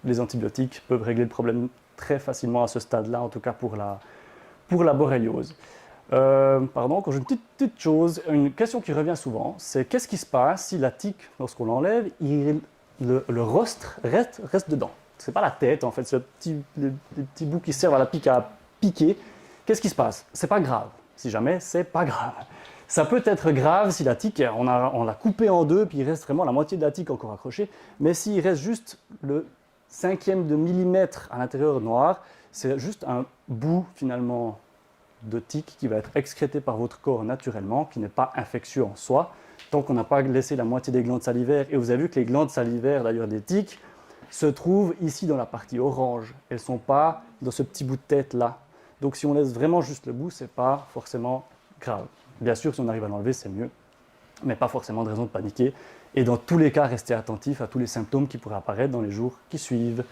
Les antibiotiques peuvent régler le problème très facilement à ce stade-là, en tout cas pour la borréliose. Encore une petite chose, une question qui revient souvent, c'est qu'est-ce qui se passe si la tique, lorsqu'on l'enlève, le rostre reste dedans. Ce n'est pas la tête, en fait, les petits bouts qui servent à la pique à piquer. Qu'est-ce qui se passe? Ce n'est pas grave. Si jamais, c'est pas grave. Ça peut être grave si la tique, on l'a coupée en 2, puis il reste vraiment la moitié de la tique encore accrochée. Mais s'il reste juste le 1/5 de millimètre à l'intérieur noir, c'est juste un bout finalement de tique qui va être excrété par votre corps naturellement, qui n'est pas infectieux en soi, tant qu'on n'a pas laissé la moitié des glandes salivaires. Et vous avez vu que les glandes salivaires, d'ailleurs des tiques, se trouvent ici dans la partie orange. Elles ne sont pas dans ce petit bout de tête là. Donc si on laisse vraiment juste le bout, ce n'est pas forcément grave. Bien sûr, si on arrive à l'enlever, c'est mieux, mais pas forcément de raison de paniquer. Et dans tous les cas, restez attentif à tous les symptômes qui pourraient apparaître dans les jours qui suivent.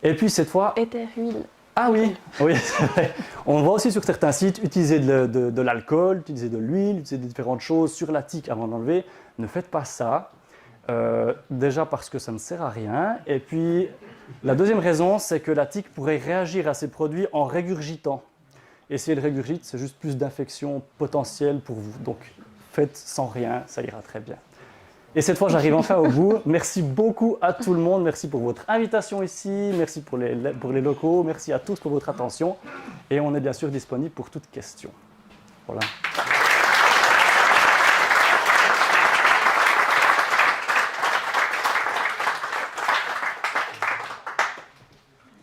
Et puis cette fois... Éther, huile. Ah oui, oui, c'est vrai. On voit aussi sur certains sites utiliser de l'alcool, utiliser de l'huile, utiliser différentes choses sur la tique avant d'enlever. Ne faites pas ça. Déjà parce que ça ne sert à rien. Et puis, la deuxième raison, c'est que la tique pourrait réagir à ces produits en régurgitant. Et si elle régurgite, c'est juste plus d'infection potentielle pour vous. Donc, faites sans rien, ça ira très bien. Et cette fois, j'arrive enfin au bout. Merci beaucoup à tout le monde. Merci pour votre invitation ici. Merci pour les locaux. Merci à tous pour votre attention. Et on est bien sûr disponible pour toute question. Voilà.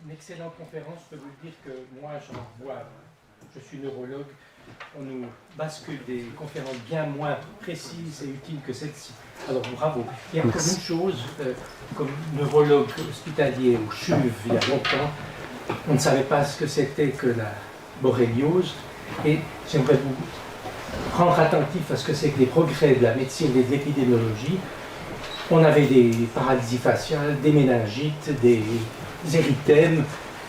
Une excellente conférence, je peux vous dire que moi j'en vois, je suis neurologue, on nous bascule des conférences bien moins précises et utiles que celle-ci. Alors bravo. Il y a comme une chose, comme neurologue hospitalier au CHUV il y a longtemps, on ne savait pas ce que c'était que la borréliose et j'aimerais vous rendre attentif à ce que c'est que les progrès de la médecine et de l'épidémiologie. On avait des paralysies faciales, des méningites, des érythèmes.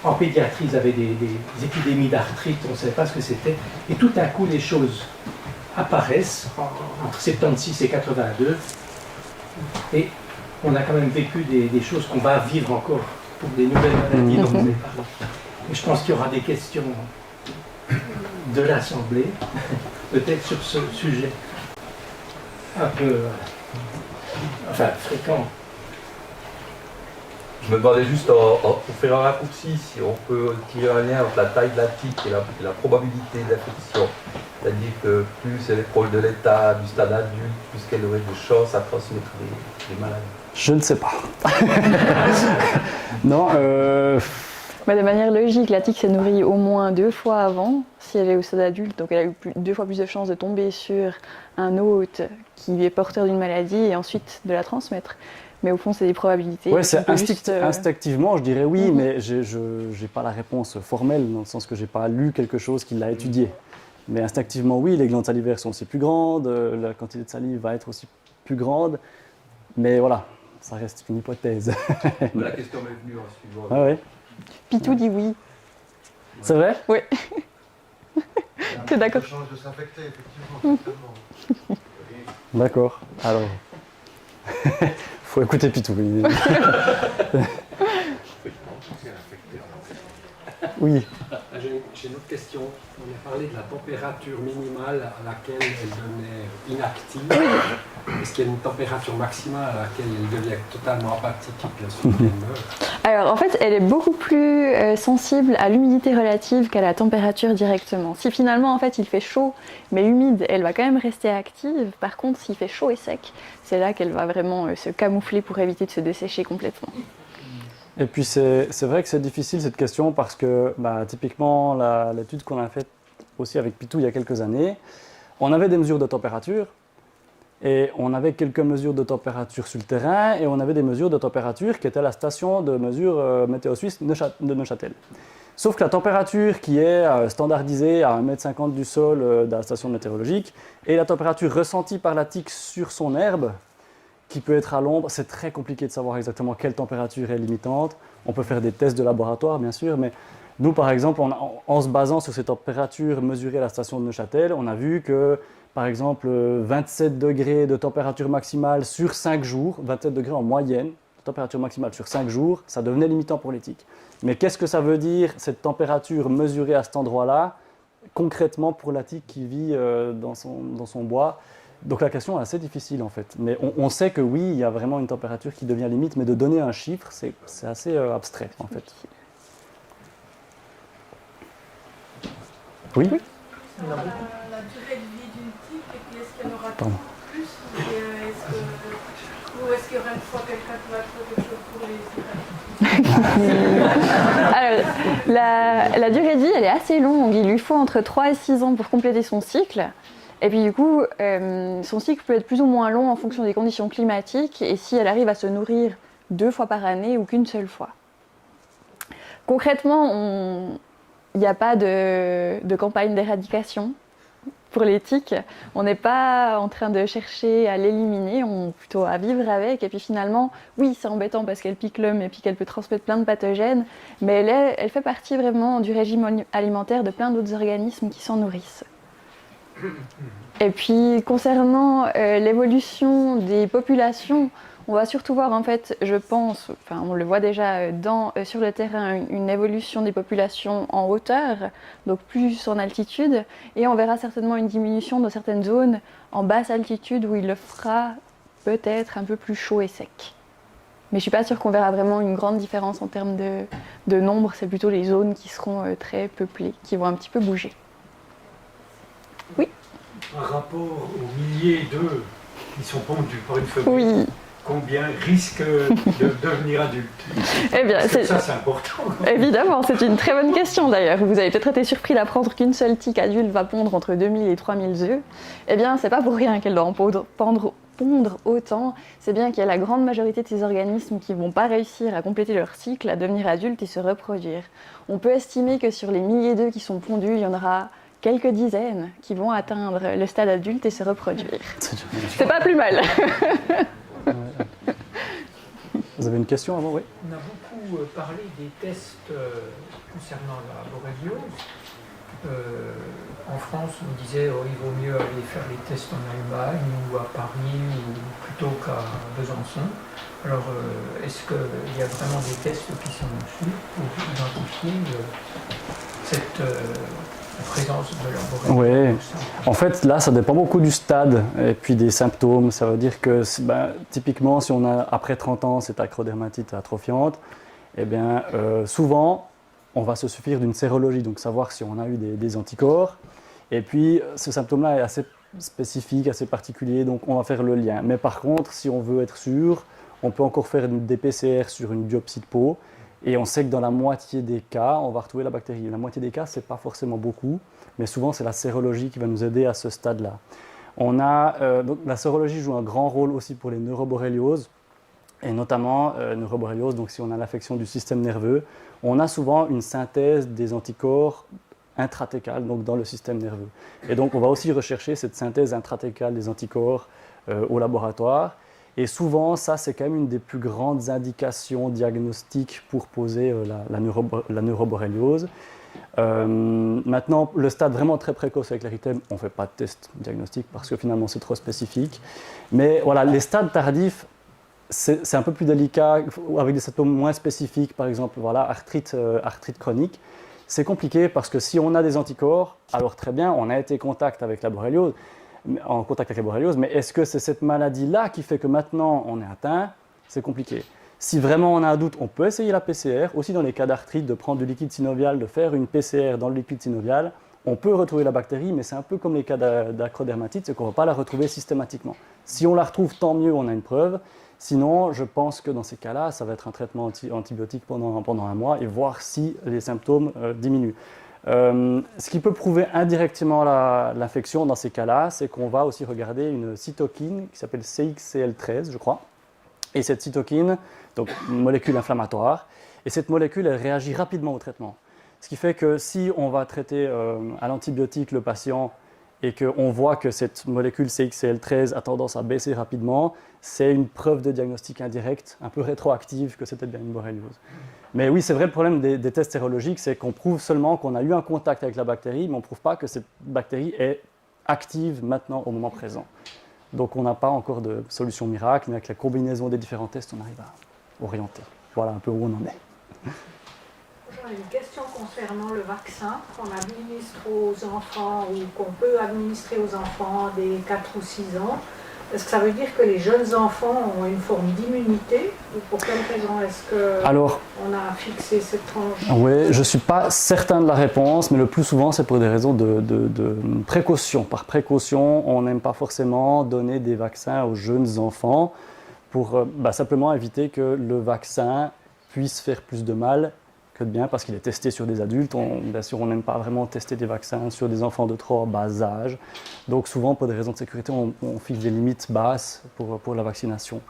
En pédiatrie, ils avaient des épidémies d'arthrite, on ne savait pas ce que c'était. Et tout à coup, les choses apparaissent entre 76 et 82. Et on a quand même vécu des choses qu'on va vivre encore pour des nouvelles maladies dont vous avez parlé. Et je pense qu'il y aura des questions de l'Assemblée, peut-être sur ce sujet un peu fréquent. Je me demandais juste, pour faire un raccourci, si on peut tirer un lien entre la taille de la tique et la probabilité d'infection. C'est-à-dire que plus elle est proche de l'état du stade adulte, plus qu'elle aurait de chances à transmettre les maladies. Je ne sais pas. Non. De manière logique, la tique s'est nourrie au moins 2 fois avant, si elle est au stade adulte, donc elle a eu 2 fois plus de chances de tomber sur un hôte qui est porteur d'une maladie et ensuite de la transmettre. Mais au fond, c'est des probabilités. Oui, c'est instinctivement, je dirais oui, mais je n'ai pas la réponse formelle, dans le sens que je n'ai pas lu quelque chose qui l'a étudié. Mais instinctivement, oui, les glandes salivaires sont aussi plus grandes, la quantité de salive va être aussi plus grande, mais voilà, ça reste une hypothèse. La question m'est venue en suivant. Ah ouais. Pitou dit oui. C'est vrai? Oui. T'es d'accord? Ça change de s'infecter, effectivement. D'accord, alors... faut écouter Pitou. Oui. J'ai une autre question. On a parlé de la température minimale à laquelle elle devenait inactive. Est-ce qu'il y a une température maximale à laquelle elle devient totalement apathique et ensuite elle meurt? Alors en fait, elle est beaucoup plus sensible à l'humidité relative qu'à la température directement. Si finalement en fait il fait chaud mais humide, elle va quand même rester active. Par contre, s'il fait chaud et sec, c'est là qu'elle va vraiment se camoufler pour éviter de se dessécher complètement. Et puis c'est vrai que c'est difficile cette question parce que typiquement l'étude qu'on a faite aussi avec Pitou il y a quelques années, on avait des mesures de température et on avait quelques mesures de température sur le terrain et on avait des mesures de température qui étaient à la station de mesure météo suisse de Neuchâtel. Sauf que la température qui est standardisée à 1,50 m du sol de la station météorologique et la température ressentie par la tique sur son herbe, qui peut être à l'ombre, c'est très compliqué de savoir exactement quelle température est limitante. On peut faire des tests de laboratoire, bien sûr, mais nous, par exemple, en se basant sur ces températures mesurées à la station de Neuchâtel, on a vu que, par exemple, 27 degrés de température maximale sur 5 jours, 27 degrés en moyenne, de température maximale sur 5 jours, ça devenait limitant pour les tiques. Mais qu'est-ce que ça veut dire, cette température mesurée à cet endroit-là, concrètement pour la tique qui vit dans son bois? Donc la question est assez difficile en fait, mais on sait que oui, il y a vraiment une température qui devient limite, mais de donner un chiffre, c'est assez abstrait en fait. Oui, La durée de vie d'une tique, et puis est-ce qu'elle aura Pardon. plus ou est-ce qu'il y aura une fois quelqu'un qui va trouver quelque chose pour les Alors, la durée de vie, elle est assez longue. Il lui faut entre 3 et 6 ans pour compléter son cycle. Et puis du coup, son cycle peut être plus ou moins long en fonction des conditions climatiques et si elle arrive à se nourrir 2 fois par année ou qu'une seule fois. Concrètement, il n'y a pas de campagne d'éradication pour les tiques. On n'est pas en train de chercher à l'éliminer, on plutôt à vivre avec. Et puis finalement, oui, c'est embêtant parce qu'elle pique l'homme et puis qu'elle peut transmettre plein de pathogènes, mais elle fait partie vraiment du régime alimentaire de plein d'autres organismes qui s'en nourrissent. Et puis concernant l'évolution des populations, on va surtout voir en fait, je pense, enfin on le voit déjà sur le terrain, une évolution des populations en hauteur, donc plus en altitude, et on verra certainement une diminution dans certaines zones en basse altitude où il le fera peut-être un peu plus chaud et sec. Mais je ne suis pas sûre qu'on verra vraiment une grande différence en termes de nombre, c'est plutôt les zones qui seront très peuplées, qui vont un petit peu bouger. Oui. Par rapport aux milliers d'œufs qui sont pondus par une femelle, Oui. combien risquent de devenir adultes? Eh bien, Ça, c'est important. Évidemment, c'est une très bonne question d'ailleurs. Vous avez peut-être été surpris d'apprendre qu'une seule tique adulte va pondre entre 2000 et 3000 œufs. Eh bien, c'est pas pour rien qu'elle doit en pondre autant. C'est bien qu'il y a la grande majorité de ces organismes qui vont pas réussir à compléter leur cycle, à devenir adultes et se reproduire. On peut estimer que sur les milliers d'œufs qui sont pondus, il y en aura quelques dizaines qui vont atteindre le stade adulte et se reproduire. C'est pas plus mal. Vous avez une question avant, oui? On a beaucoup parlé des tests concernant la borréliose. En France, on disait qu'il vaut mieux aller faire les tests en Allemagne ou à Paris ou plutôt qu'à Besançon. Alors, est-ce qu'il y a vraiment des tests qui sont faits pour identifier cette présence de la borréliose? Oui, en fait là ça dépend beaucoup du stade et puis des symptômes. Ça veut dire que typiquement si on a après 30 ans cette acrodermatite atrophiante, eh bien souvent on va se suffire d'une sérologie, donc savoir si on a eu des anticorps. Et puis ce symptôme-là est assez spécifique, assez particulier, donc on va faire le lien. Mais par contre, si on veut être sûr, on peut encore faire des PCR sur une biopsie de peau. Et on sait que dans la moitié des cas, on va retrouver la bactérie. La moitié des cas, ce n'est pas forcément beaucoup, mais souvent c'est la sérologie qui va nous aider à ce stade-là. Donc, la sérologie joue un grand rôle aussi pour les neuroborrélioses, et notamment neuroborréliose, donc si on a l'affection du système nerveux, on a souvent une synthèse des anticorps intratécales, donc dans le système nerveux. Et donc on va aussi rechercher cette synthèse intratécale des anticorps au laboratoire. Et souvent, ça, c'est quand même une des plus grandes indications diagnostiques pour poser la neuroborréliose. Maintenant, le stade vraiment très précoce avec l'érythème, on ne fait pas de test diagnostique parce que finalement, c'est trop spécifique. Mais voilà, les stades tardifs, c'est un peu plus délicat, avec des symptômes moins spécifiques, par exemple, voilà, arthrite chronique. C'est compliqué parce que si on a des anticorps, alors très bien, on a été en contact avec la borréliose, mais est-ce que c'est cette maladie-là qui fait que maintenant on est atteint? C'est compliqué. Si vraiment on a un doute, on peut essayer la PCR. Aussi dans les cas d'arthrite, de prendre du liquide synovial, de faire une PCR dans le liquide synovial. On peut retrouver la bactérie, mais c'est un peu comme les cas d'acrodermatite, c'est qu'on ne va pas la retrouver systématiquement. Si on la retrouve, tant mieux, on a une preuve. Sinon, je pense que dans ces cas-là, ça va être un traitement antibiotique pendant un mois et voir si les symptômes diminuent. Ce qui peut prouver indirectement l'infection dans ces cas-là, c'est qu'on va aussi regarder une cytokine qui s'appelle CXCL13, je crois. Et cette cytokine, donc une molécule inflammatoire, et cette molécule, elle réagit rapidement au traitement. Ce qui fait que si on va traiter à l'antibiotique le patient et qu'on voit que cette molécule CXCL13 a tendance à baisser rapidement, c'est une preuve de diagnostic indirect, un peu rétroactive, que c'était bien une borréliose. Mais oui, c'est vrai, le problème des tests sérologiques, c'est qu'on prouve seulement qu'on a eu un contact avec la bactérie, mais on ne prouve pas que cette bactérie est active maintenant, au moment présent. Donc on n'a pas encore de solution miracle, mais avec la combinaison des différents tests, on arrive à orienter. Voilà un peu où on en est. J'aurais une question concernant le vaccin qu'on administre aux enfants ou qu'on peut administrer aux enfants des 4 ou 6 ans. Est-ce que ça veut dire que les jeunes enfants ont une forme d'immunité ou pour quelle raison est-ce qu'on a fixé cette tranche? Oui, je ne suis pas certain de la réponse, mais le plus souvent c'est pour des raisons de précaution. Par précaution, on n'aime pas forcément donner des vaccins aux jeunes enfants pour simplement éviter que le vaccin puisse faire plus de mal que de bien parce qu'il est testé sur des adultes. Bien sûr, on n'aime pas vraiment tester des vaccins sur des enfants de trop bas âge. Donc souvent, pour des raisons de sécurité, on fixe des limites basses pour la vaccination.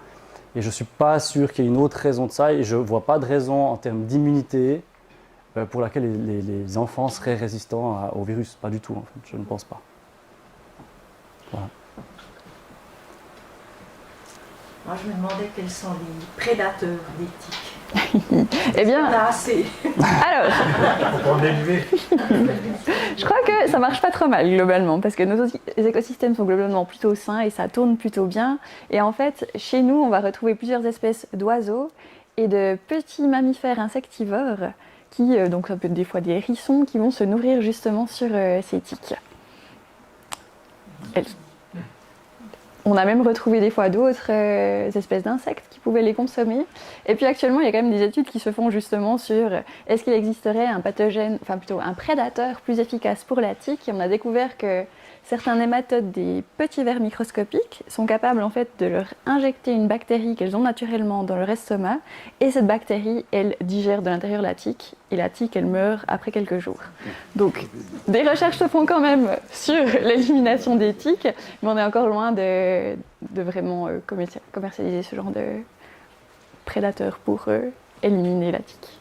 Et je ne suis pas sûr qu'il y ait une autre raison de ça et je ne vois pas de raison en termes d'immunité pour laquelle les enfants seraient résistants au virus. Pas du tout, en fait. Je ne pense pas. Voilà. Moi, je me demandais quels sont les prédateurs des tiques. Eh bien, assez. Alors, je crois que ça marche pas trop mal globalement parce que nos écosystèmes sont globalement plutôt sains et ça tourne plutôt bien. Et en fait, chez nous, on va retrouver plusieurs espèces d'oiseaux et de petits mammifères insectivores qui, donc ça peut être des fois des hérissons, qui vont se nourrir justement sur ces tiques. On a même retrouvé des fois d'autres espèces d'insectes qui pouvaient les consommer. Et puis actuellement, il y a quand même des études qui se font justement sur est-ce qu'il existerait un pathogène, enfin plutôt un prédateur plus efficace pour la tique. Et on a découvert que certains nématodes, des petits vers microscopiques, sont capables en fait de leur injecter une bactérie qu'elles ont naturellement dans leur estomac. Et cette bactérie, elle digère de l'intérieur la tique. Et la tique, elle meurt après quelques jours. Donc, des recherches se font quand même sur l'élimination des tiques, mais on est encore loin de vraiment commercialiser ce genre de prédateurs pour éliminer la tique.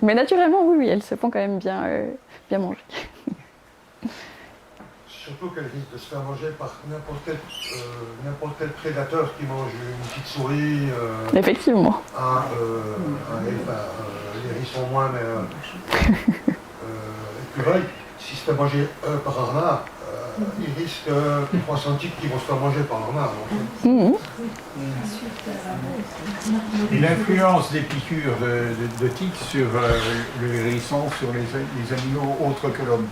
Mais naturellement, oui, elles se font quand même bien manger. Surtout qu'elle risque de se faire manger par n'importe quel prédateur qui mange une petite souris. Effectivement. L'hérisson moins, mais l'écureuil, si se fait manger par un renard, il risque 300 tiques qui vont se faire manger par un renard. Et l'influence des piqûres de tiques sur le hérisson, sur les animaux autres que l'homme?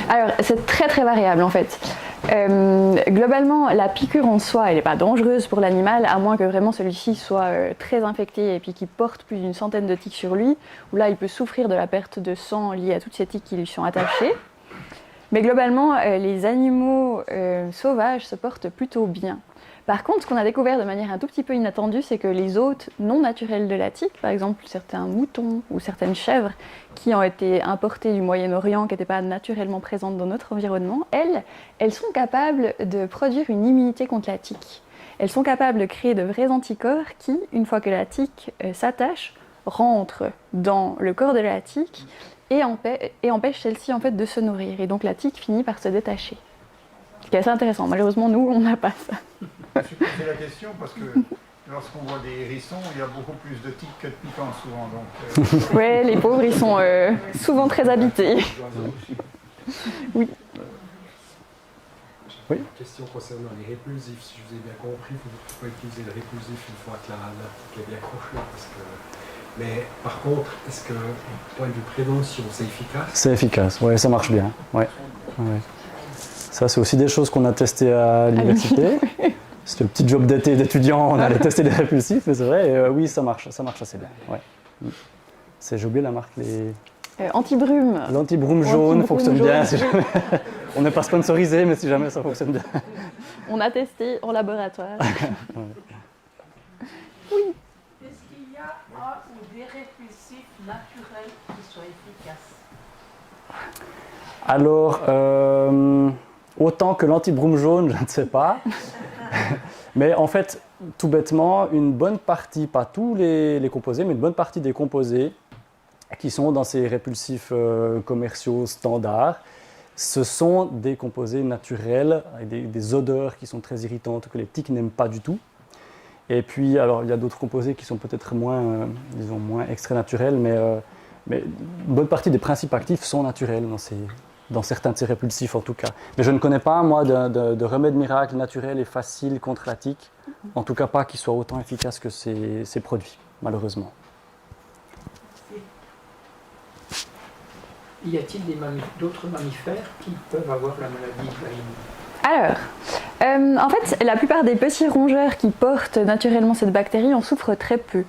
Alors, c'est très très variable en fait. Globalement, la piqûre en soi, elle n'est pas dangereuse pour l'animal, à moins que vraiment celui-ci soit très infecté et puis qu'il porte plus d'une centaine de tiques sur lui, où là, il peut souffrir de la perte de sang liée à toutes ces tiques qui lui sont attachées. Mais globalement, les animaux sauvages se portent plutôt bien. Par contre, ce qu'on a découvert de manière un tout petit peu inattendue, c'est que les hôtes non naturels de la tique, par exemple certains moutons ou certaines chèvres qui ont été importées du Moyen-Orient, qui n'étaient pas naturellement présentes dans notre environnement, elles sont capables de produire une immunité contre la tique. Elles sont capables de créer de vrais anticorps qui, une fois que la tique s'attache, rentrent dans le corps de la tique et empêchent celle-ci en fait, de se nourrir. Et donc la tique finit par se détacher. Ce qui est assez intéressant. Malheureusement, nous, on n'a pas ça. Je suis posé la question parce que lorsqu'on voit des hérissons, il y a beaucoup plus de tiques que de piquants souvent. Oui, les pauvres, ils sont souvent très habités. Oui. J'ai une question concernant les répulsifs. Si je vous ai bien compris, vous ne pouvez pas utiliser le répulsif une fois que la tique est bien crochue. Mais par contre, est-ce que, du point de vue prévention, c'est efficace? C'est efficace, oui, ça marche bien. Ouais. Ça, c'est aussi des choses qu'on a testées à l'université. c'est le petit job d'été d'étudiant, on allait tester des répulsifs, mais c'est vrai, oui, ça marche assez bien. Ouais. J'ai oublié la marque, Anti-brume. L'anti-brume jaune fonctionne bien. Si jamais... on n'est pas sponsorisé, mais si jamais ça fonctionne bien. On a testé en laboratoire. Oui. Est-ce qu'il y a un ou des répulsifs naturels qui soient efficaces? Alors, autant que l'anti-brume jaune, je ne sais pas. Mais en fait, tout bêtement, une bonne partie, pas tous les composés, mais une bonne partie des composés qui sont dans ces répulsifs commerciaux standards, ce sont des composés naturels avec des odeurs qui sont très irritantes, que les tiques n'aiment pas du tout. Et puis, alors, il y a d'autres composés qui sont peut-être moins, disons, moins extraits naturels, mais une bonne partie des principes actifs sont naturels dans certains de ces répulsifs en tout cas. Mais je ne connais pas, moi, de remède miracle naturel et facile contre la tique, en tout cas pas qui soit autant efficace que ces produits, malheureusement. Y a-t-il d'autres mammifères qui peuvent avoir la maladie de Lyme? Alors, en fait, la plupart des petits rongeurs qui portent naturellement cette bactérie en souffrent très peu.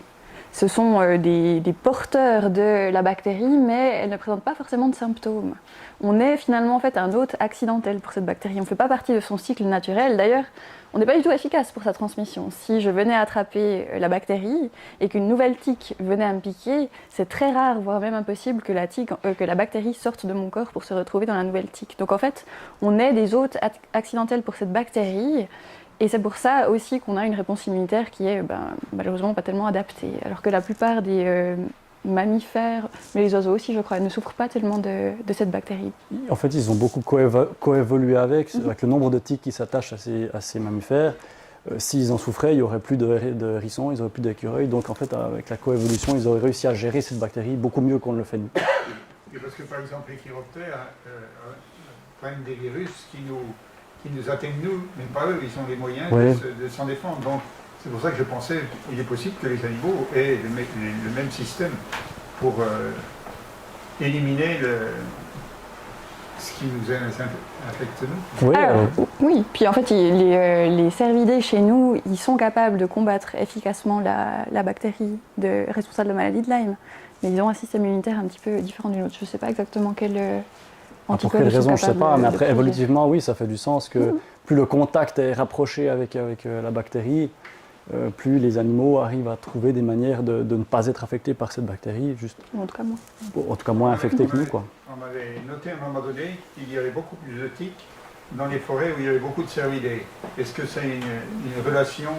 Ce sont des porteurs de la bactérie, mais elles ne présentent pas forcément de symptômes. On est finalement en fait un hôte accidentel pour cette bactérie. On ne fait pas partie de son cycle naturel. D'ailleurs, on n'est pas du tout efficace pour sa transmission. Si je venais attraper la bactérie et qu'une nouvelle tique venait à me piquer, c'est très rare, voire même impossible que la bactérie sorte de mon corps pour se retrouver dans la nouvelle tique. Donc en fait, on est des hôtes accidentels pour cette bactérie. Et c'est pour ça aussi qu'on a une réponse immunitaire qui est malheureusement pas tellement adaptée. Alors que la plupart des mammifères, mais les oiseaux aussi je crois, ne souffrent pas tellement de cette bactérie. En fait, ils ont beaucoup coévolué avec le nombre de tiques qui s'attachent à ces mammifères. S'ils en souffraient, il n'y aurait plus de hérissons, ils n'auraient plus d'écureuils. Donc en fait, avec la coévolution, ils auraient réussi à gérer cette bactérie beaucoup mieux qu'on ne le fait nous. Et parce que par exemple, les chiroptères prennent des virus qui nous atteignent nous, mais pas eux, ils ont les moyens de s'en défendre. Donc c'est pour ça que je pensais qu'il est possible que les animaux aient le même système pour éliminer ce qui nous affecte nous. Oui, oui, puis en fait les cervidés chez nous, ils sont capables de combattre efficacement la bactérie responsable de la maladie de Lyme, mais ils ont un système immunitaire un petit peu différent du nôtre. Je ne sais pas exactement quel... pour quelle raison, je ne sais pas, mais après, évolutivement, oui, ça fait du sens que plus le contact est rapproché avec la bactérie, plus les animaux arrivent à trouver des manières de ne pas être affectés par cette bactérie, juste. En tout cas, moins. En tout cas, moins infectés que nous, quoi. On m'avait noté à un moment donné qu'il y avait beaucoup plus de tiques dans les forêts où il y avait beaucoup de cervidés. Est-ce que c'est une relation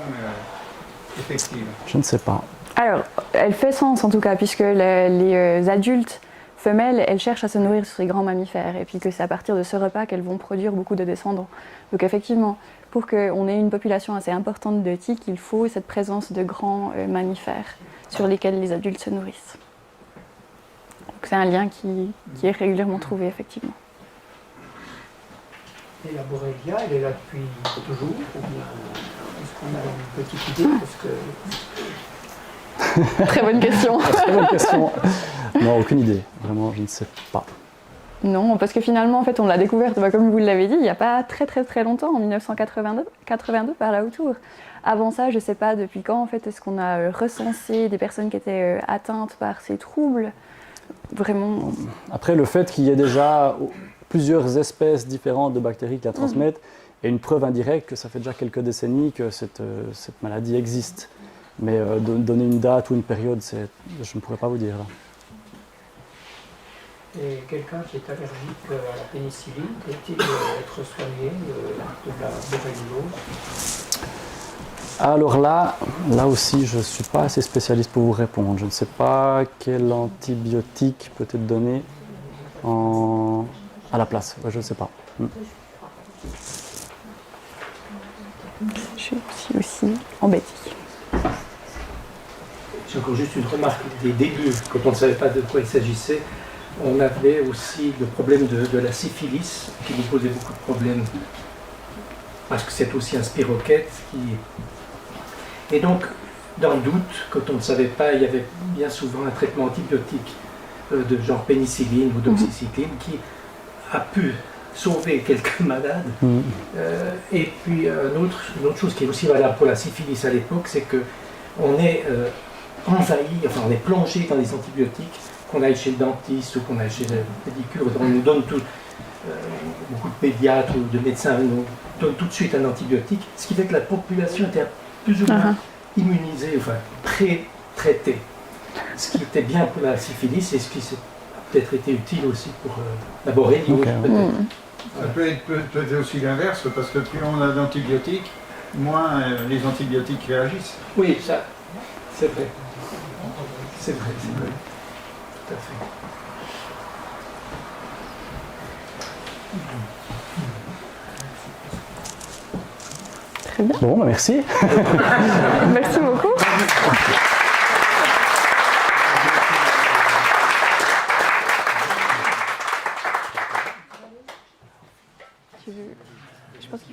effective? Je ne sais pas. Alors, elle fait sens en tout cas, puisque les adultes femelles, elles cherchent à se nourrir sur ces grands mammifères, et puis que c'est à partir de ce repas qu'elles vont produire beaucoup de descendants. Donc effectivement, pour qu'on ait une population assez importante de tiques, il faut cette présence de grands mammifères sur lesquels les adultes se nourrissent. Donc c'est un lien qui est régulièrement trouvé, effectivement. Et la Borrelia, elle est là depuis toujours, ou bien est-ce qu'on a une petite idée parce que... Très bonne question. Très bonne question. Non, aucune idée. Vraiment, je ne sais pas. Non, parce que finalement, en fait, on l'a découverte, comme vous l'avez dit, il n'y a pas très longtemps, en 1982 par là autour. Avant ça, je ne sais pas depuis quand, en fait, est-ce qu'on a recensé des personnes qui étaient atteintes par ces troubles. Vraiment. Après, le fait qu'il y ait déjà plusieurs espèces différentes de bactéries qui la transmettent est une preuve indirecte que ça fait déjà quelques décennies que cette maladie existe. Mais donner une date ou une période, je ne pourrais pas vous dire. Et quelqu'un qui est allergique à la pénicilline, peut-il être soigné de la borréliose? Alors là aussi, je ne suis pas assez spécialiste pour vous répondre. Je ne sais pas quel antibiotique peut être donné à la place. Ouais, je ne sais pas. Je suis aussi embêtée. J'ai encore juste une remarque. Des débuts, quand on ne savait pas de quoi il s'agissait, on avait aussi le problème de la syphilis qui nous posait beaucoup de problèmes. Parce que c'est aussi un spirochète qui... Et donc, dans le doute, quand on ne savait pas, il y avait bien souvent un traitement antibiotique de genre pénicilline ou doxycycline qui a pu sauver quelques malades. Et puis une autre chose qui est aussi valable pour la syphilis à l'époque, c'est qu'on est envahi, enfin on est plongé dans les antibiotiques, qu'on aille chez le dentiste ou qu'on aille chez le pédicure, on nous donne tout, beaucoup de pédiatres ou de médecins nous donnent tout de suite un antibiotique, ce qui fait que la population était plus ou moins immunisée, enfin pré-traitée. Ce qui était bien pour la syphilis et ce qui a peut-être été utile aussi pour la borréliose, peut-être. Ça peut être aussi l'inverse, parce que plus on a d'antibiotiques, moins les antibiotiques réagissent. Oui, ça, c'est vrai. C'est vrai, c'est vrai. Tout à fait. Très bien. Bon, bah merci. Merci beaucoup.